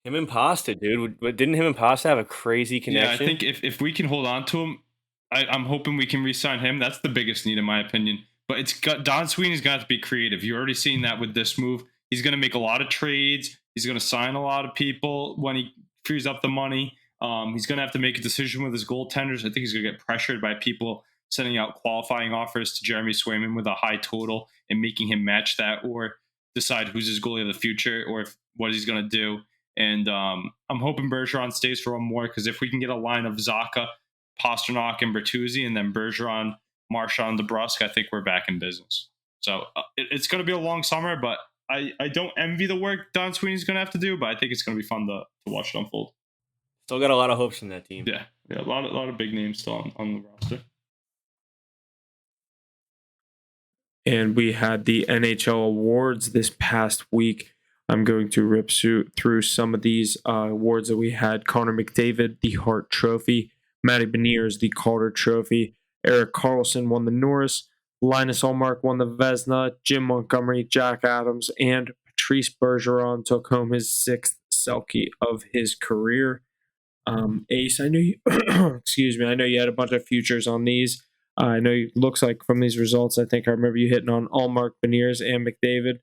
S2: Him and Pasta, dude. Didn't him and Pasta have a crazy connection?
S3: Yeah, I think if we can hold on to him, I'm hoping we can re-sign him. That's the biggest need, in my opinion. But Don Sweeney's got to be creative. You're already seeing that with this move. He's going to make a lot of trades. He's going to sign a lot of people when he frees up the money. He's going to have to make a decision with his goaltenders. I think he's going to get pressured by people sending out qualifying offers to Jeremy Swayman with a high total and making him match that or decide who's his goalie of the future or what he's going to do. And I'm hoping Bergeron stays for one more because if we can get a line of Zacha, Pasternak, and Bertuzzi, and then Bergeron, Marchand, DeBrusque, I think we're back in business. So it's going to be a long summer, but I don't envy the work Don Sweeney's going to have to do, but I think it's going to be fun to watch it unfold.
S2: Still got a lot of hopes in that team.
S3: Yeah, a lot of big names still on the roster.
S1: And we had the NHL awards this past week. I'm going to rip through some of these awards that we had. Connor McDavid, the Hart Trophy. Matty Beniers, the Calder Trophy. Erik Karlsson won the Norris. Linus Ullmark won the Vezina. Jim Montgomery, Jack Adams, and Patrice Bergeron took home his sixth Selke of his career. Ace, I know you. Excuse me. I know you had a bunch of futures on these. I know it looks like from these results, I think I remember you hitting on Ullmark, Beniers, and McDavid.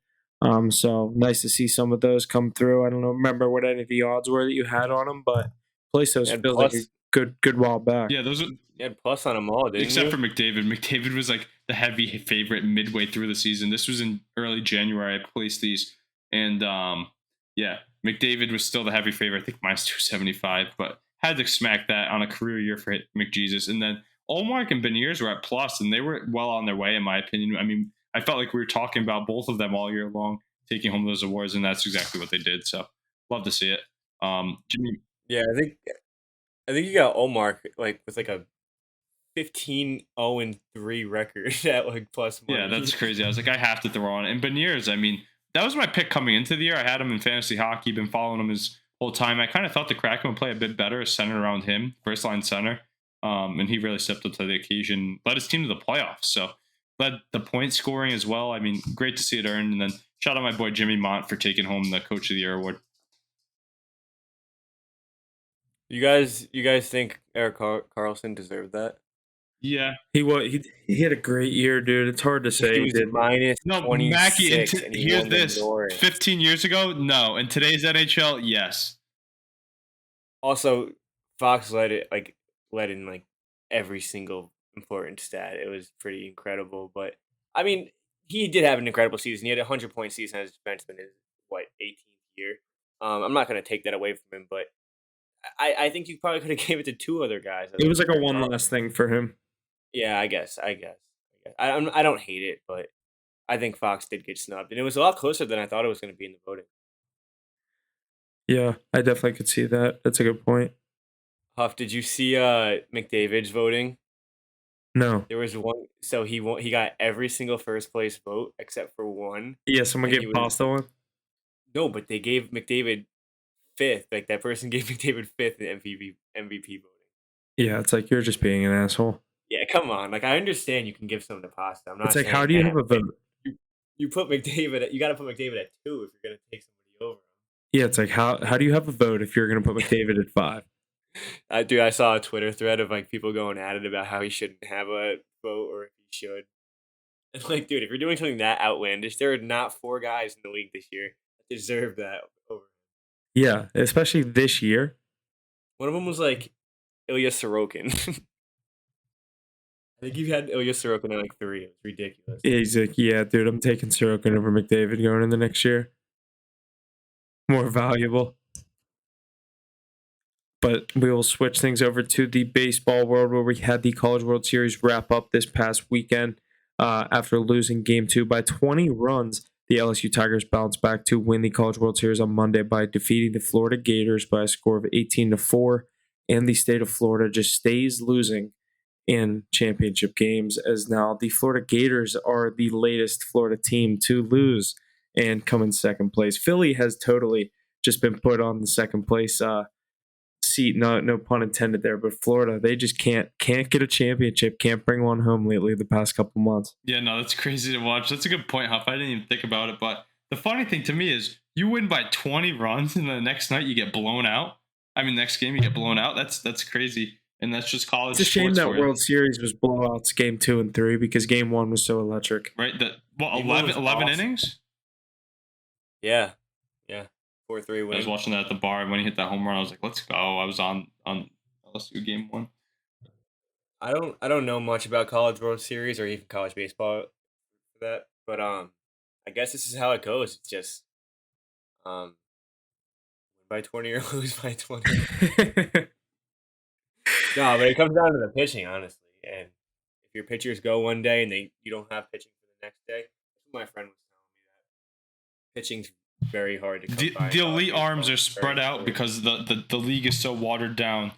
S1: So nice to see some of those come through. I don't remember what any of the odds were that you had on them, but place those feels like a good while back.
S3: Yeah, those are.
S2: You had plus on them all, didn't
S3: except
S2: you?
S3: for McDavid. McDavid was like the heavy favorite midway through the season. This was in early January. I placed these, and McDavid was still the heavy favorite. I think minus 275, but had to smack that on a career year for McJesus. And then Ullmark and Beniers were at plus, and they were well on their way, in my opinion. I mean, I felt like we were talking about both of them all year long, taking home those awards, and that's exactly what they did. So, love to see it. Jimmy.
S2: Yeah, I think you got Ullmark with a 15-0-3 record at plus money.
S3: Yeah, that's crazy. I was like, I have to throw on it. And Beniers, I mean, that was my pick coming into the year. I had him in fantasy hockey, been following him his whole time. I kind of thought the Kraken would play a bit better, centered around him, first line center. And he really stepped up to the occasion, led his team to the playoffs. So led the point scoring as well. I mean, great to see it earned. And then shout out my boy Jimmy Mont for taking home the Coach of the Year award.
S2: You guys think Erik Karlsson deserved that?
S3: Yeah.
S1: He had a great year, dude. It's hard to say
S2: He
S1: he
S2: was
S1: did.
S2: minus
S3: No, Mackey,
S2: 26, and he
S3: here's
S2: won the
S3: this.
S2: Norris.
S3: 15 years ago, no. In today's NHL, yes.
S2: Also, Fox led in like every single important stat. It was pretty incredible. But I mean, he did have an incredible season. He had a 100-point season as a defenseman in his 18th year. I'm not gonna take that away from him, but I think you probably could have gave it to two other guys.
S1: It was like a one last thing for him.
S2: Yeah, I guess. I don't hate it, but I think Fox did get snubbed, and it was a lot closer than I thought it was going to be in the voting.
S1: Yeah, I definitely could see that. That's a good point.
S2: Huff, did you see McDavid's voting?
S1: No.
S2: There was one, so he got every single first place vote except for one.
S1: Yeah, someone
S2: And
S1: gave Pasta one.
S2: No, but they gave McDavid fifth. Like that person gave McDavid fifth in MVP voting.
S1: Yeah, it's like you're just being an asshole.
S2: Yeah, come on. Like I understand you can give some to Pasta. I'm not.
S1: It's like,
S2: saying
S1: how do you
S2: that,
S1: have a
S2: but
S1: vote?
S2: You put McDavid. You got to put McDavid at 2 if you're gonna take somebody over.
S1: Yeah, it's like how do you have a vote if you're gonna put McDavid at 5?
S2: Dude, I saw a Twitter thread of like people going at it about how he shouldn't have a vote or if he should. And like, dude, if you're doing something that outlandish, there are not 4 guys in the league this year that deserve that over.
S1: Yeah, especially this year.
S2: One of them was like Ilya Sorokin. I think you had Ilya Sorokin at like 3. It was ridiculous.
S1: He's like, yeah, dude, I'm taking Sorokin over McDavid going in the next year. More valuable. But we will switch things over to the baseball world where we had the College World Series wrap up this past weekend. After losing Game 2 by 20 runs, the LSU Tigers bounced back to win the College World Series on Monday by defeating the Florida Gators by a score of 18-4. And the state of Florida just stays losing in championship games, as now the Florida Gators are the latest Florida team to lose and come in second place. Philly has totally just been put on the second place seat, no pun intended there, but Florida, they just can't get a championship, can't bring one home lately the past couple months.
S3: Yeah, no, that's crazy to watch. That's a good point, Huff. I didn't even think about it, but the funny thing to me is you win by 20 runs and the next night you get blown out. I mean, next game you get blown out. That's crazy. And that's just college.
S1: It's a shame that World Series was blowouts game 2 and 3 because game 1 was so electric.
S3: Right? 11
S2: awesome.
S3: innings?
S2: Yeah. 4-3 win.
S3: I was watching that at the bar, and when he hit that home run, I was like, let's go. I was on LSU game 1.
S2: I don't know much about College World Series or even college baseball for that, but I guess this is how it goes. It's just win by 20 or lose by 20. No, but it comes down to the pitching, honestly. And if your pitchers go one day and you don't have pitching for the next day, that's what my friend was telling me, that pitching's very hard to come by.
S3: The elite arms are spread out because the league is so watered down.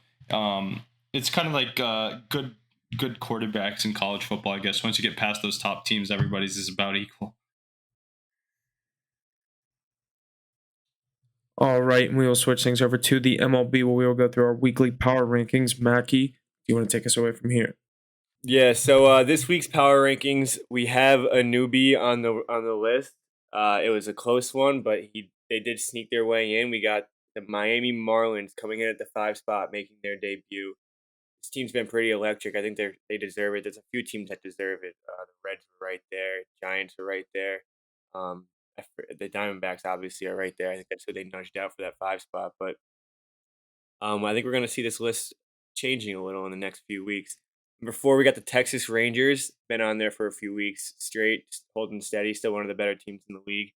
S3: It's kind of like good quarterbacks in college football, I guess. Once you get past those top teams, everybody's is about equal.
S1: All right, and we will switch things over to the MLB where we will go through our weekly power rankings. Mackey, do you want to take us away from here?
S2: Yeah, so this week's power rankings, we have a newbie on the list. It was a close one, but they did sneak their way in. We got the Miami Marlins coming in at the 5 spot, making their debut. This team's been pretty electric. I think they deserve it. There's a few teams that deserve it. The Reds are right there. Giants are right there. The Diamondbacks obviously are right there. I think that's who they nudged out for that 5 spot. But I think we're going to see this list changing a little in the next few weeks. Number 4, we got the Texas Rangers. Been on there for a few weeks straight, just holding steady. Still one of the better teams in the league.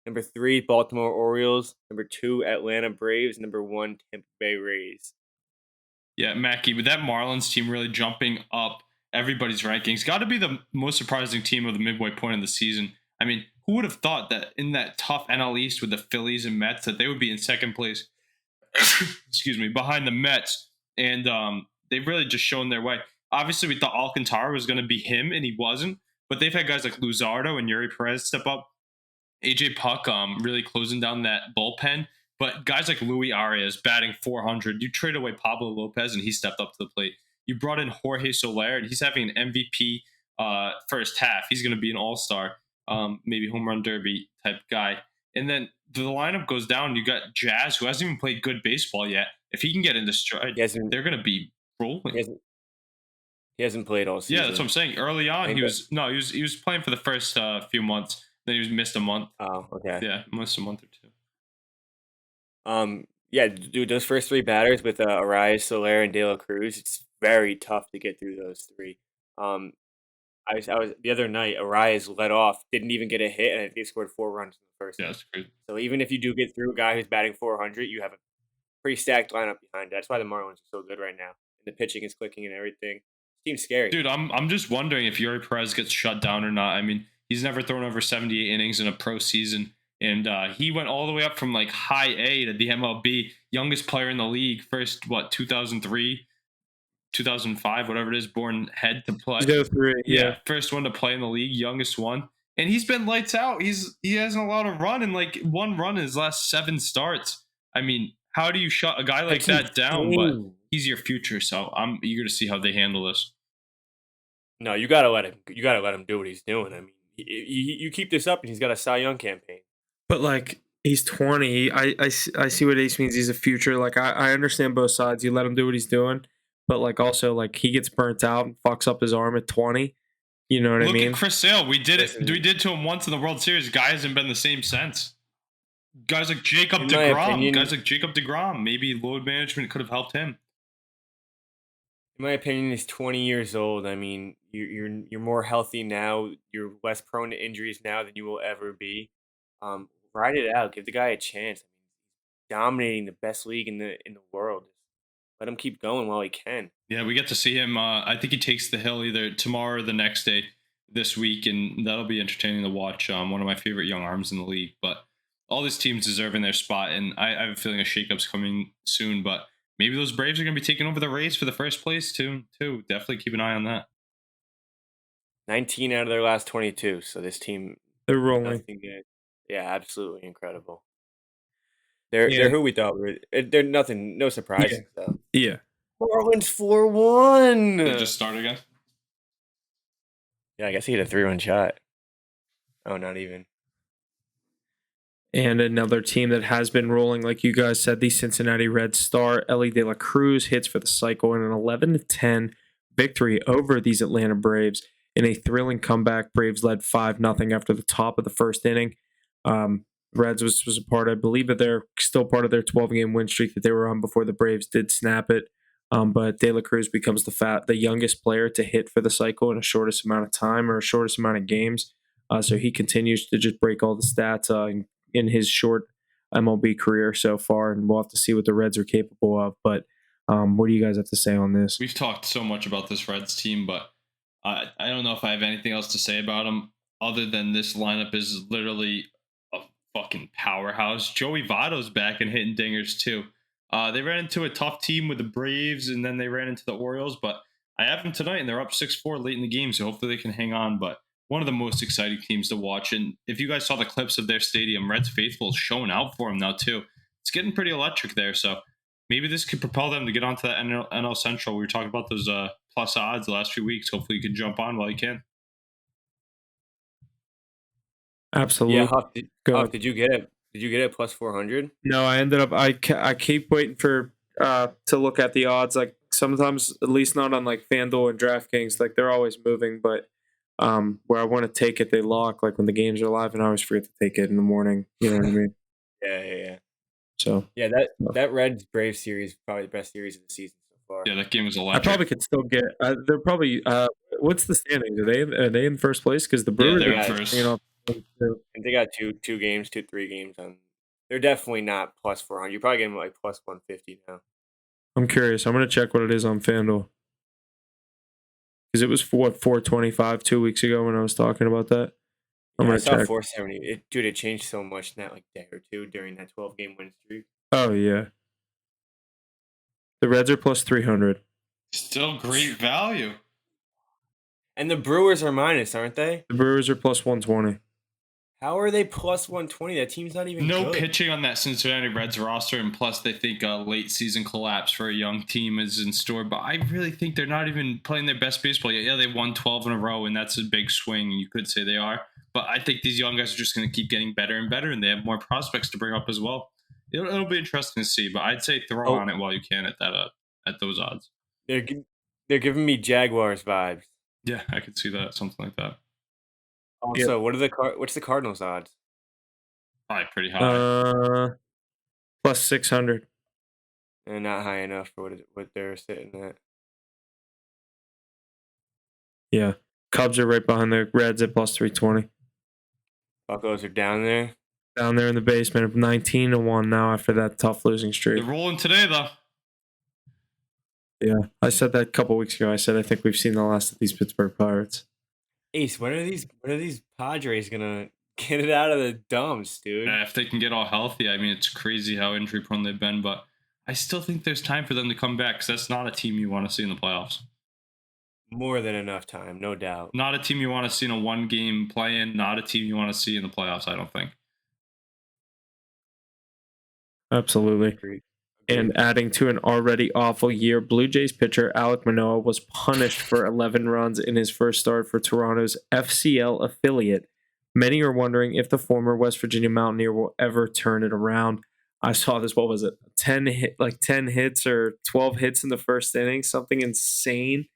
S2: Number 3, Baltimore Orioles. Number 2, Atlanta Braves. Number 1, Tampa Bay Rays.
S3: Yeah, Mackey, with that Marlins team really jumping up everybody's rankings, got to be the most surprising team of the midway point of the season. I mean, who would have thought that in that tough NL East with the Phillies and Mets that they would be in second place, excuse me, behind the Mets, and they've really just shown their way. Obviously, we thought Alcantara was going to be him, and he wasn't, but they've had guys like Luzardo and Yuri Perez step up. AJ Puck really closing down that bullpen. But guys like Luis Arias batting 400, you trade away Pablo Lopez and he stepped up to the plate. You brought in Jorge Soler and he's having an MVP first half. He's going to be an all-star, maybe home run derby type guy. And then the lineup goes down. You got Jazz, who hasn't even played good baseball yet. If he can get into stride, they're going to be rolling.
S2: He hasn't played all season.
S3: Yeah, that's what I'm saying. Early on, he was playing for the first few months. Then he was missed a month.
S2: Oh, okay.
S3: Yeah, missed a month or two.
S2: Yeah, dude, those first three batters with Arias, Soler, and De La Cruz, it's very tough to get through those three. Um, I was the other night. Arias led off, didn't even get a hit, and I think they scored 4 runs in the first.
S3: Yeah,
S2: inning.
S3: that's great.
S2: So even if you do get through a guy who's batting 400, you have a pretty stacked lineup behind it. That's why the Marlins are so good right now. And the pitching is clicking and everything. Seems scary.
S3: Dude, I'm just wondering if Yuri Perez gets shut down or not. I mean, he's never thrown over 78 innings in a pro season, and he went all the way up from like high A to the MLB, youngest player in the league, first 2003, 2005, whatever it is, born head to play.
S1: 2003, yeah.
S3: First one to play in the league, youngest one, and he's been lights out. He hasn't allowed a run in like one run in his last 7 starts. I mean, how do you shut a guy like that down? But he's your future, so I'm eager to see how they handle this.
S2: No, you gotta let him. You gotta let him do what he's doing. I mean, you keep this up, and he's got a Cy Young campaign.
S1: But like he's 20. I see what Ace means. He's a future. Like I understand both sides. You let him do what he's doing, but like also like he gets burnt out and fucks up his arm at 20. You know what I mean?
S3: Look at Chris Sale. We did it. We did to him once in the World Series. Guy hasn't been the same since. Guys like Jacob DeGrom. Maybe load management could have helped him.
S2: In my opinion, he's 20 years old. I mean, you're more healthy now. You're less prone to injuries now than you will ever be. Ride it out. Give the guy a chance. I mean, he's dominating the best league in the world. Let him keep going while he can.
S3: Yeah, we get to see him. I think he takes the hill either tomorrow or the next day this week, and that'll be entertaining to watch. One of my favorite young arms in the league. But all these teams deserving their spot, and I have a feeling a shakeup's coming soon. But maybe those Braves are going to be taking over the Rays for the first place too. Definitely keep an eye on that.
S2: 19 out of their last 22. So this team,
S1: they're rolling.
S2: Yeah, absolutely incredible. They're who we thought were. They're nothing, no surprises though.
S1: Yeah.
S2: Marlins 4-1.
S3: They just started again.
S2: Yeah, I guess he hit a 3-run shot. Oh, not even.
S1: And another team that has been rolling, like you guys said, the Cincinnati Reds star Ellie De La Cruz hits for the cycle in an 11-10 victory over these Atlanta Braves in a thrilling comeback. Braves led 5-0 after the top of the first inning. Reds was a part, I believe, that they're still part of their 12-game win streak that they were on before the Braves did snap it. But De La Cruz becomes the youngest player to hit for the cycle in the shortest amount of time or shortest amount of games. So he continues to just break all the stats in his short MLB career so far, and we'll have to see what the Reds are capable of. But what do you guys have to say on this?
S3: We've talked so much about this Reds team, but I don't know if I have anything else to say about them other than this lineup is literally a fucking powerhouse. Joey Votto's back and hitting dingers too. They ran into a tough team with the Braves, and then they ran into the Orioles, but I have them tonight, and they're up 6-4 late in the game, so hopefully they can hang on. But one of the most exciting teams to watch, and if you guys saw the clips of their stadium, Reds faithful is showing out for them now too. It's getting pretty electric there, so maybe this could propel them to get onto that NL Central. We were talking about those plus odds the last few weeks. Hopefully you can jump on while you can.
S1: Absolutely.
S2: Yeah, Huff, did you get it? Did you get it plus 400?
S1: No, I ended up. I keep waiting for to look at the odds. Like sometimes, at least not on like FanDuel and DraftKings. Like they're always moving, but where I want to take it, they lock. Like when the games are live, and I always forget to take it in the morning. You know what I mean?
S2: Yeah.
S1: So
S2: yeah, that Reds Braves series is probably the best series of the season so far.
S3: Yeah, that game was electric.
S1: I probably could still get. They're probably. What's the standings? Are they in first place? Because the Brewers
S3: they're in first.
S1: You know,
S2: and they got 3 games on. They're definitely not plus 400. You're probably getting like plus 150 now.
S1: I'm curious. I'm gonna check what it is on FanDuel. Because it was 425 2 weeks ago when I was talking about that. I'm gonna
S2: I saw
S1: check.
S2: 470. Dude, it changed so much in that like day or two during that 12-game win streak.
S1: Oh yeah. The Reds are plus 300.
S3: Still great value.
S2: And the Brewers are minus, aren't they?
S1: The Brewers are plus 120.
S2: How are they plus 120? That team's not even
S3: no
S2: good.
S3: Pitching on that Cincinnati Reds roster, and plus they think a late season collapse for a young team is in store. But I really think they're not even playing their best baseball yet. Yeah, they won 12 in a row, and that's a big swing. You could say they are. But I think these young guys are just going to keep getting better and better, and they have more prospects to bring up as well. It'll be interesting to see, but I'd say throw on it while you can at those odds.
S2: They're They're giving me Jaguars vibes.
S3: Yeah, I could see that, something like that.
S1: Yep.
S2: Also, what's the Cardinals odds?
S3: Probably pretty high.
S1: Plus 600.
S2: And not high enough for what they're sitting at.
S1: Yeah. Cubs are right behind the Reds at plus 320.
S2: Buccos are down there.
S1: Down there in the basement of 19-1 now after that tough losing streak.
S3: They're rolling today, though.
S1: Yeah. I said that a couple weeks ago. I said I think we've seen the last of these Pittsburgh Pirates.
S2: Ace, when are these Padres gonna get it out of the dumps, dude?
S3: Yeah, if they can get all healthy, I mean, it's crazy how injury prone they've been, but I still think there's time for them to come back because that's not a team you want to see in the playoffs.
S2: More than enough time, no doubt.
S3: Not a team you want to see in a one-game play-in. Not a team you want to see in the playoffs, I don't think.
S1: Absolutely.
S2: Agreed.
S1: And adding to an already awful year, Blue Jays pitcher Alek Manoah was punished for 11 runs in his first start for Toronto's FCL affiliate. Many are wondering if the former West Virginia Mountaineer will ever turn it around. I saw this, what was it, 10 hits or 12 hits in the first inning, something insane.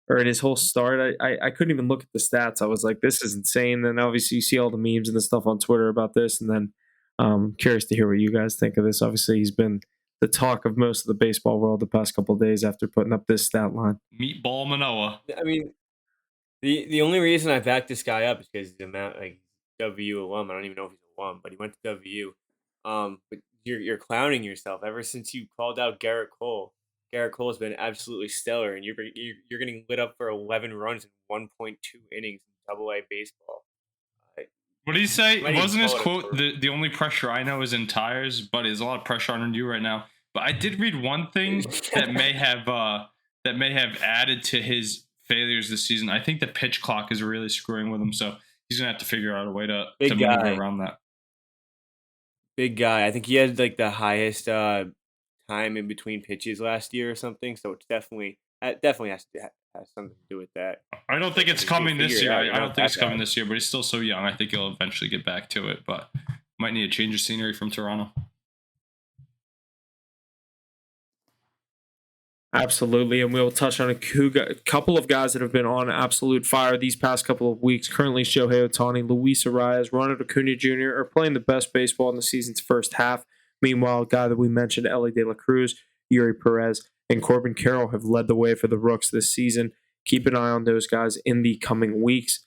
S1: Or in his whole start, I couldn't even look at the stats. I was like, this is insane. And obviously you see all the memes and the stuff on Twitter about this. And then curious to hear what you guys think of this. Obviously he's been the talk of most of the baseball world the past couple of days after putting up this stat line.
S3: Meatball Manoah.
S2: I mean, the only reason I backed this guy up is because the amount like W alum. I don't even know if he's a alum, but he went to W. But you're clowning yourself ever since you called out Garrett Cole. Garrett Cole has been absolutely stellar, and you're getting lit up for 11 runs in 1.2 innings in Double-A baseball.
S3: What did he say?
S2: Might even
S3: Wasn't his
S2: call it a
S3: quote, the only pressure I know is in tires, but there's a lot of pressure on you right now. But I did read one thing that may have added to his failures this season. I think the pitch clock is really screwing with him, so he's gonna have to figure out a way to maneuver around that.
S2: Big guy. I think he had like the highest time in between pitches last year or something. So it definitely has something to do with that.
S3: I don't think it's coming this year. I don't think it's coming
S2: bad.
S3: this year, but he's still so young. I think he'll eventually get back to it, but might need a change of scenery from Toronto.
S1: Absolutely, and we'll touch on a couple of guys that have been on absolute fire these past couple of weeks. Currently, Shohei Ohtani, Luis Arias, Ronald Acuna Jr. are playing the best baseball in the season's first half. Meanwhile, a guy that we mentioned, Ellie De La Cruz, Yuri Perez, and Corbin Carroll have led the way for the Rooks this season. Keep an eye on those guys in the coming weeks.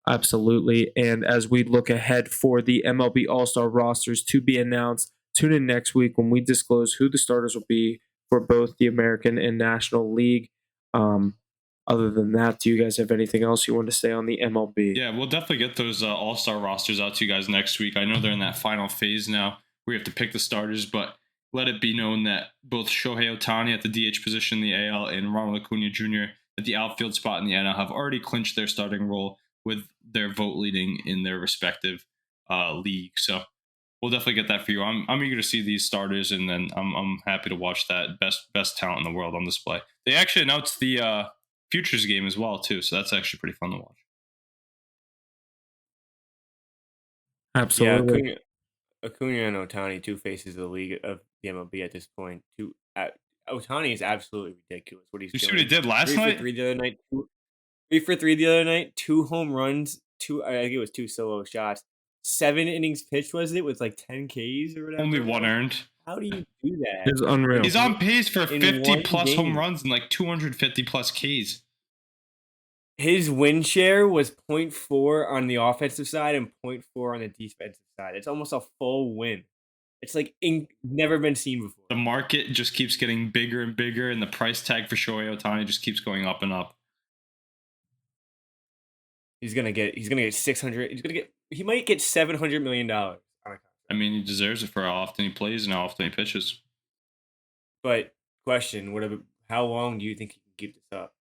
S1: Absolutely, and as we look ahead for the MLB All-Star rosters to be announced, tune in next week when we disclose who the starters will be for both the American and National League. Other than that, do you guys have anything else you want to say on the MLB?
S3: Yeah, we'll definitely get those all-star rosters out to you guys next week. I know they're in that final phase now where you have to pick the starters, but let it be known that both Shohei Ohtani at the DH position in the AL and Ronald Acuna Jr. at the outfield spot in the NL have already clinched their starting role with their vote leading in their respective league. So we'll definitely get that for you. I'm eager to see these starters, and then I'm happy to watch that best talent in the world on display. They actually announced the Futures game as well too, so that's actually pretty fun to watch.
S1: Absolutely.
S2: Yeah, Acuna and Ohtani, two faces of the league of the MLB at this point. Ohtani is absolutely ridiculous. What he's
S3: You see
S2: doing.
S3: what he did last
S2: 3
S3: night?
S2: for 3 the other night. 3 for 3 the other night. 2 home runs. I think it was 2 solo shots. 7 innings pitched, was it, with like 10 Ks or whatever?
S3: Only 1 earned.
S2: How do you do that?
S1: It's unreal.
S3: He's on pace for
S2: In
S3: 50 plus
S2: game.
S3: home runs and like 250 plus Ks.
S2: His win share was 0.4 on the offensive side and 0.4 on the defensive side. It's almost a full win. It's like never been seen before.
S3: The market just keeps getting bigger and bigger, and the price tag for Shohei Ohtani just keeps going up and up.
S2: He's gonna get 600. He might get $700 million. I
S3: mean, he deserves it for how often he plays and how often he pitches.
S2: But question: how long do you think he can keep this up?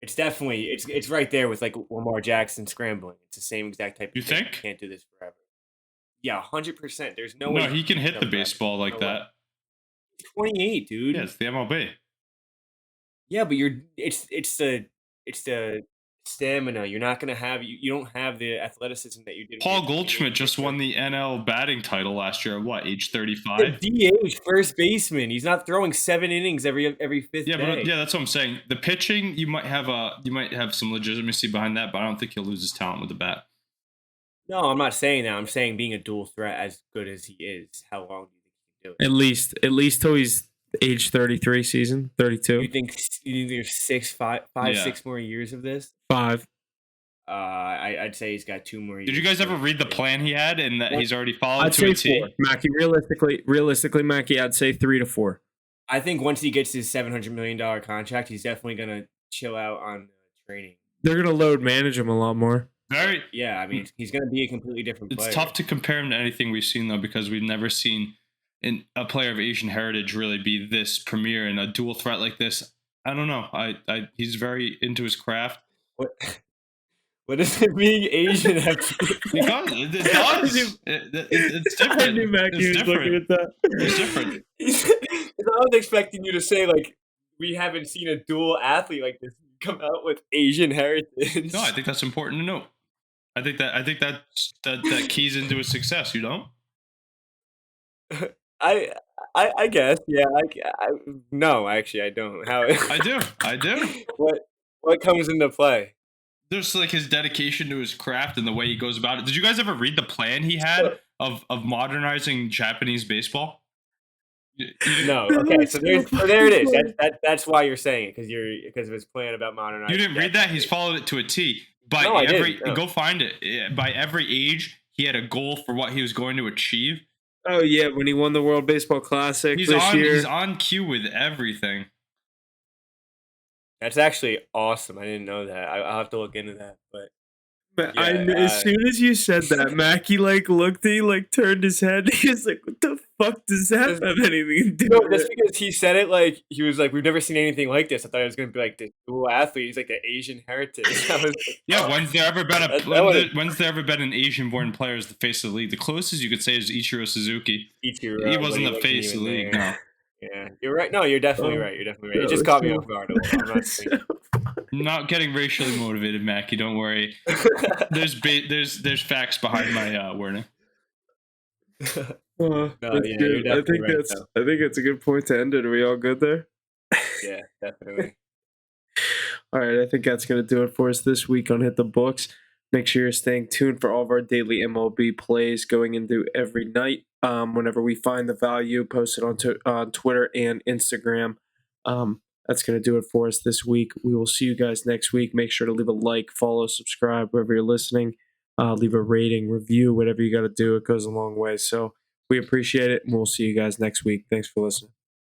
S2: It's definitely it's right there with like Lamar Jackson scrambling. It's the same exact type of
S3: You
S2: thing.
S3: think?
S2: You can't do this forever. Yeah, 100%. There's no way.
S3: No, he can hit the baseball like that.
S2: He's 28, dude.
S3: Yeah, it's the MLB.
S2: Yeah, but it's the stamina. You're not gonna have you don't have the athleticism that you did.
S3: Paul Goldschmidt just won the NL batting title last year at what, age
S2: The
S3: 35?
S2: DH first baseman. He's not throwing 7 innings every fifth
S3: Yeah,
S2: day.
S3: but yeah, that's what I'm saying. The pitching, you might have some legitimacy behind that, but I don't think he'll lose his talent with the bat.
S2: No, I'm not saying that. I'm saying being a dual threat as good as he is. How long do you think he can do it?
S1: At least till he's age 33 season, 32.
S2: You think there's 6 more years of this?
S1: 5.
S2: I'd say he's got 2 more years.
S3: Did you guys ever read the plan he had and that he's already followed
S1: I'd
S3: to a
S1: say
S3: T?
S1: 4. Mackey, realistically, Mackey, I'd say 3 to 4.
S2: I think once he gets his $700 million contract, he's definitely gonna chill out on training.
S1: They're gonna load manage him a lot more.
S2: Yeah, I mean, he's gonna be a completely different player.
S3: It's tough to compare him to anything we've seen though, because we've never seen a player of Asian heritage really be this premier and a dual threat like this. I don't know. He's very into his craft.
S2: What does it being Asian have to do?
S3: Because it does. It's different.
S1: I knew Mackey was looking at that.
S3: It's different.
S2: I was expecting you to say like we haven't seen a dual athlete like this come out with Asian heritage.
S3: No, I think that's important to note. I think that keys into his success. You don't?
S2: I guess, yeah. No, actually, I don't. How?
S3: I do.
S2: What comes into play?
S3: There's like his dedication to his craft and the way he goes about it. Did you guys ever read the plan he had of modernizing Japanese baseball?
S2: No. Okay, so there it is. That's why you're saying it because of his plan about modernizing.
S3: You didn't read that? He's followed it to a T. Go find it. By every age, he had a goal for what he was going to achieve.
S1: Oh yeah, when he won the World Baseball Classic this year.
S3: He's on cue with everything.
S2: That's actually awesome. I didn't know that. I'll have to look into that. But
S1: yeah, as soon as you said that, Mackey looked, he turned his head. He was like, "What the fuck does that have anything to do with it?"
S2: Just because he said it, he was like, "We've never seen anything like this." I thought it was going to be like this dual athlete. He's like the Asian heritage.
S3: Yeah, when's there ever been an Asian-born player as the face of the league? The closest you could say is Ichiro Suzuki. He wasn't the face of the league. No.
S2: Yeah, you're right. No, you're definitely right. You're definitely right. It just caught me off guard.
S3: I'm not getting racially motivated, Mackey. Don't worry. There's facts behind my wording.
S2: No, yeah,
S1: I think that's a good point to end it. Are we all good there?
S2: Yeah, definitely.
S1: All right, I think that's going to do it for us this week on Hit the Books. Make sure you're staying tuned for all of our daily MLB plays going into every night. Whenever we find the value, post it on Twitter and Instagram. That's going to do it for us this week. We will see you guys next week. Make sure to leave a like, follow, subscribe wherever you're listening. Leave a rating, review, whatever you got to do. It goes a long way. So we appreciate it, and we'll see you guys next week. Thanks for listening.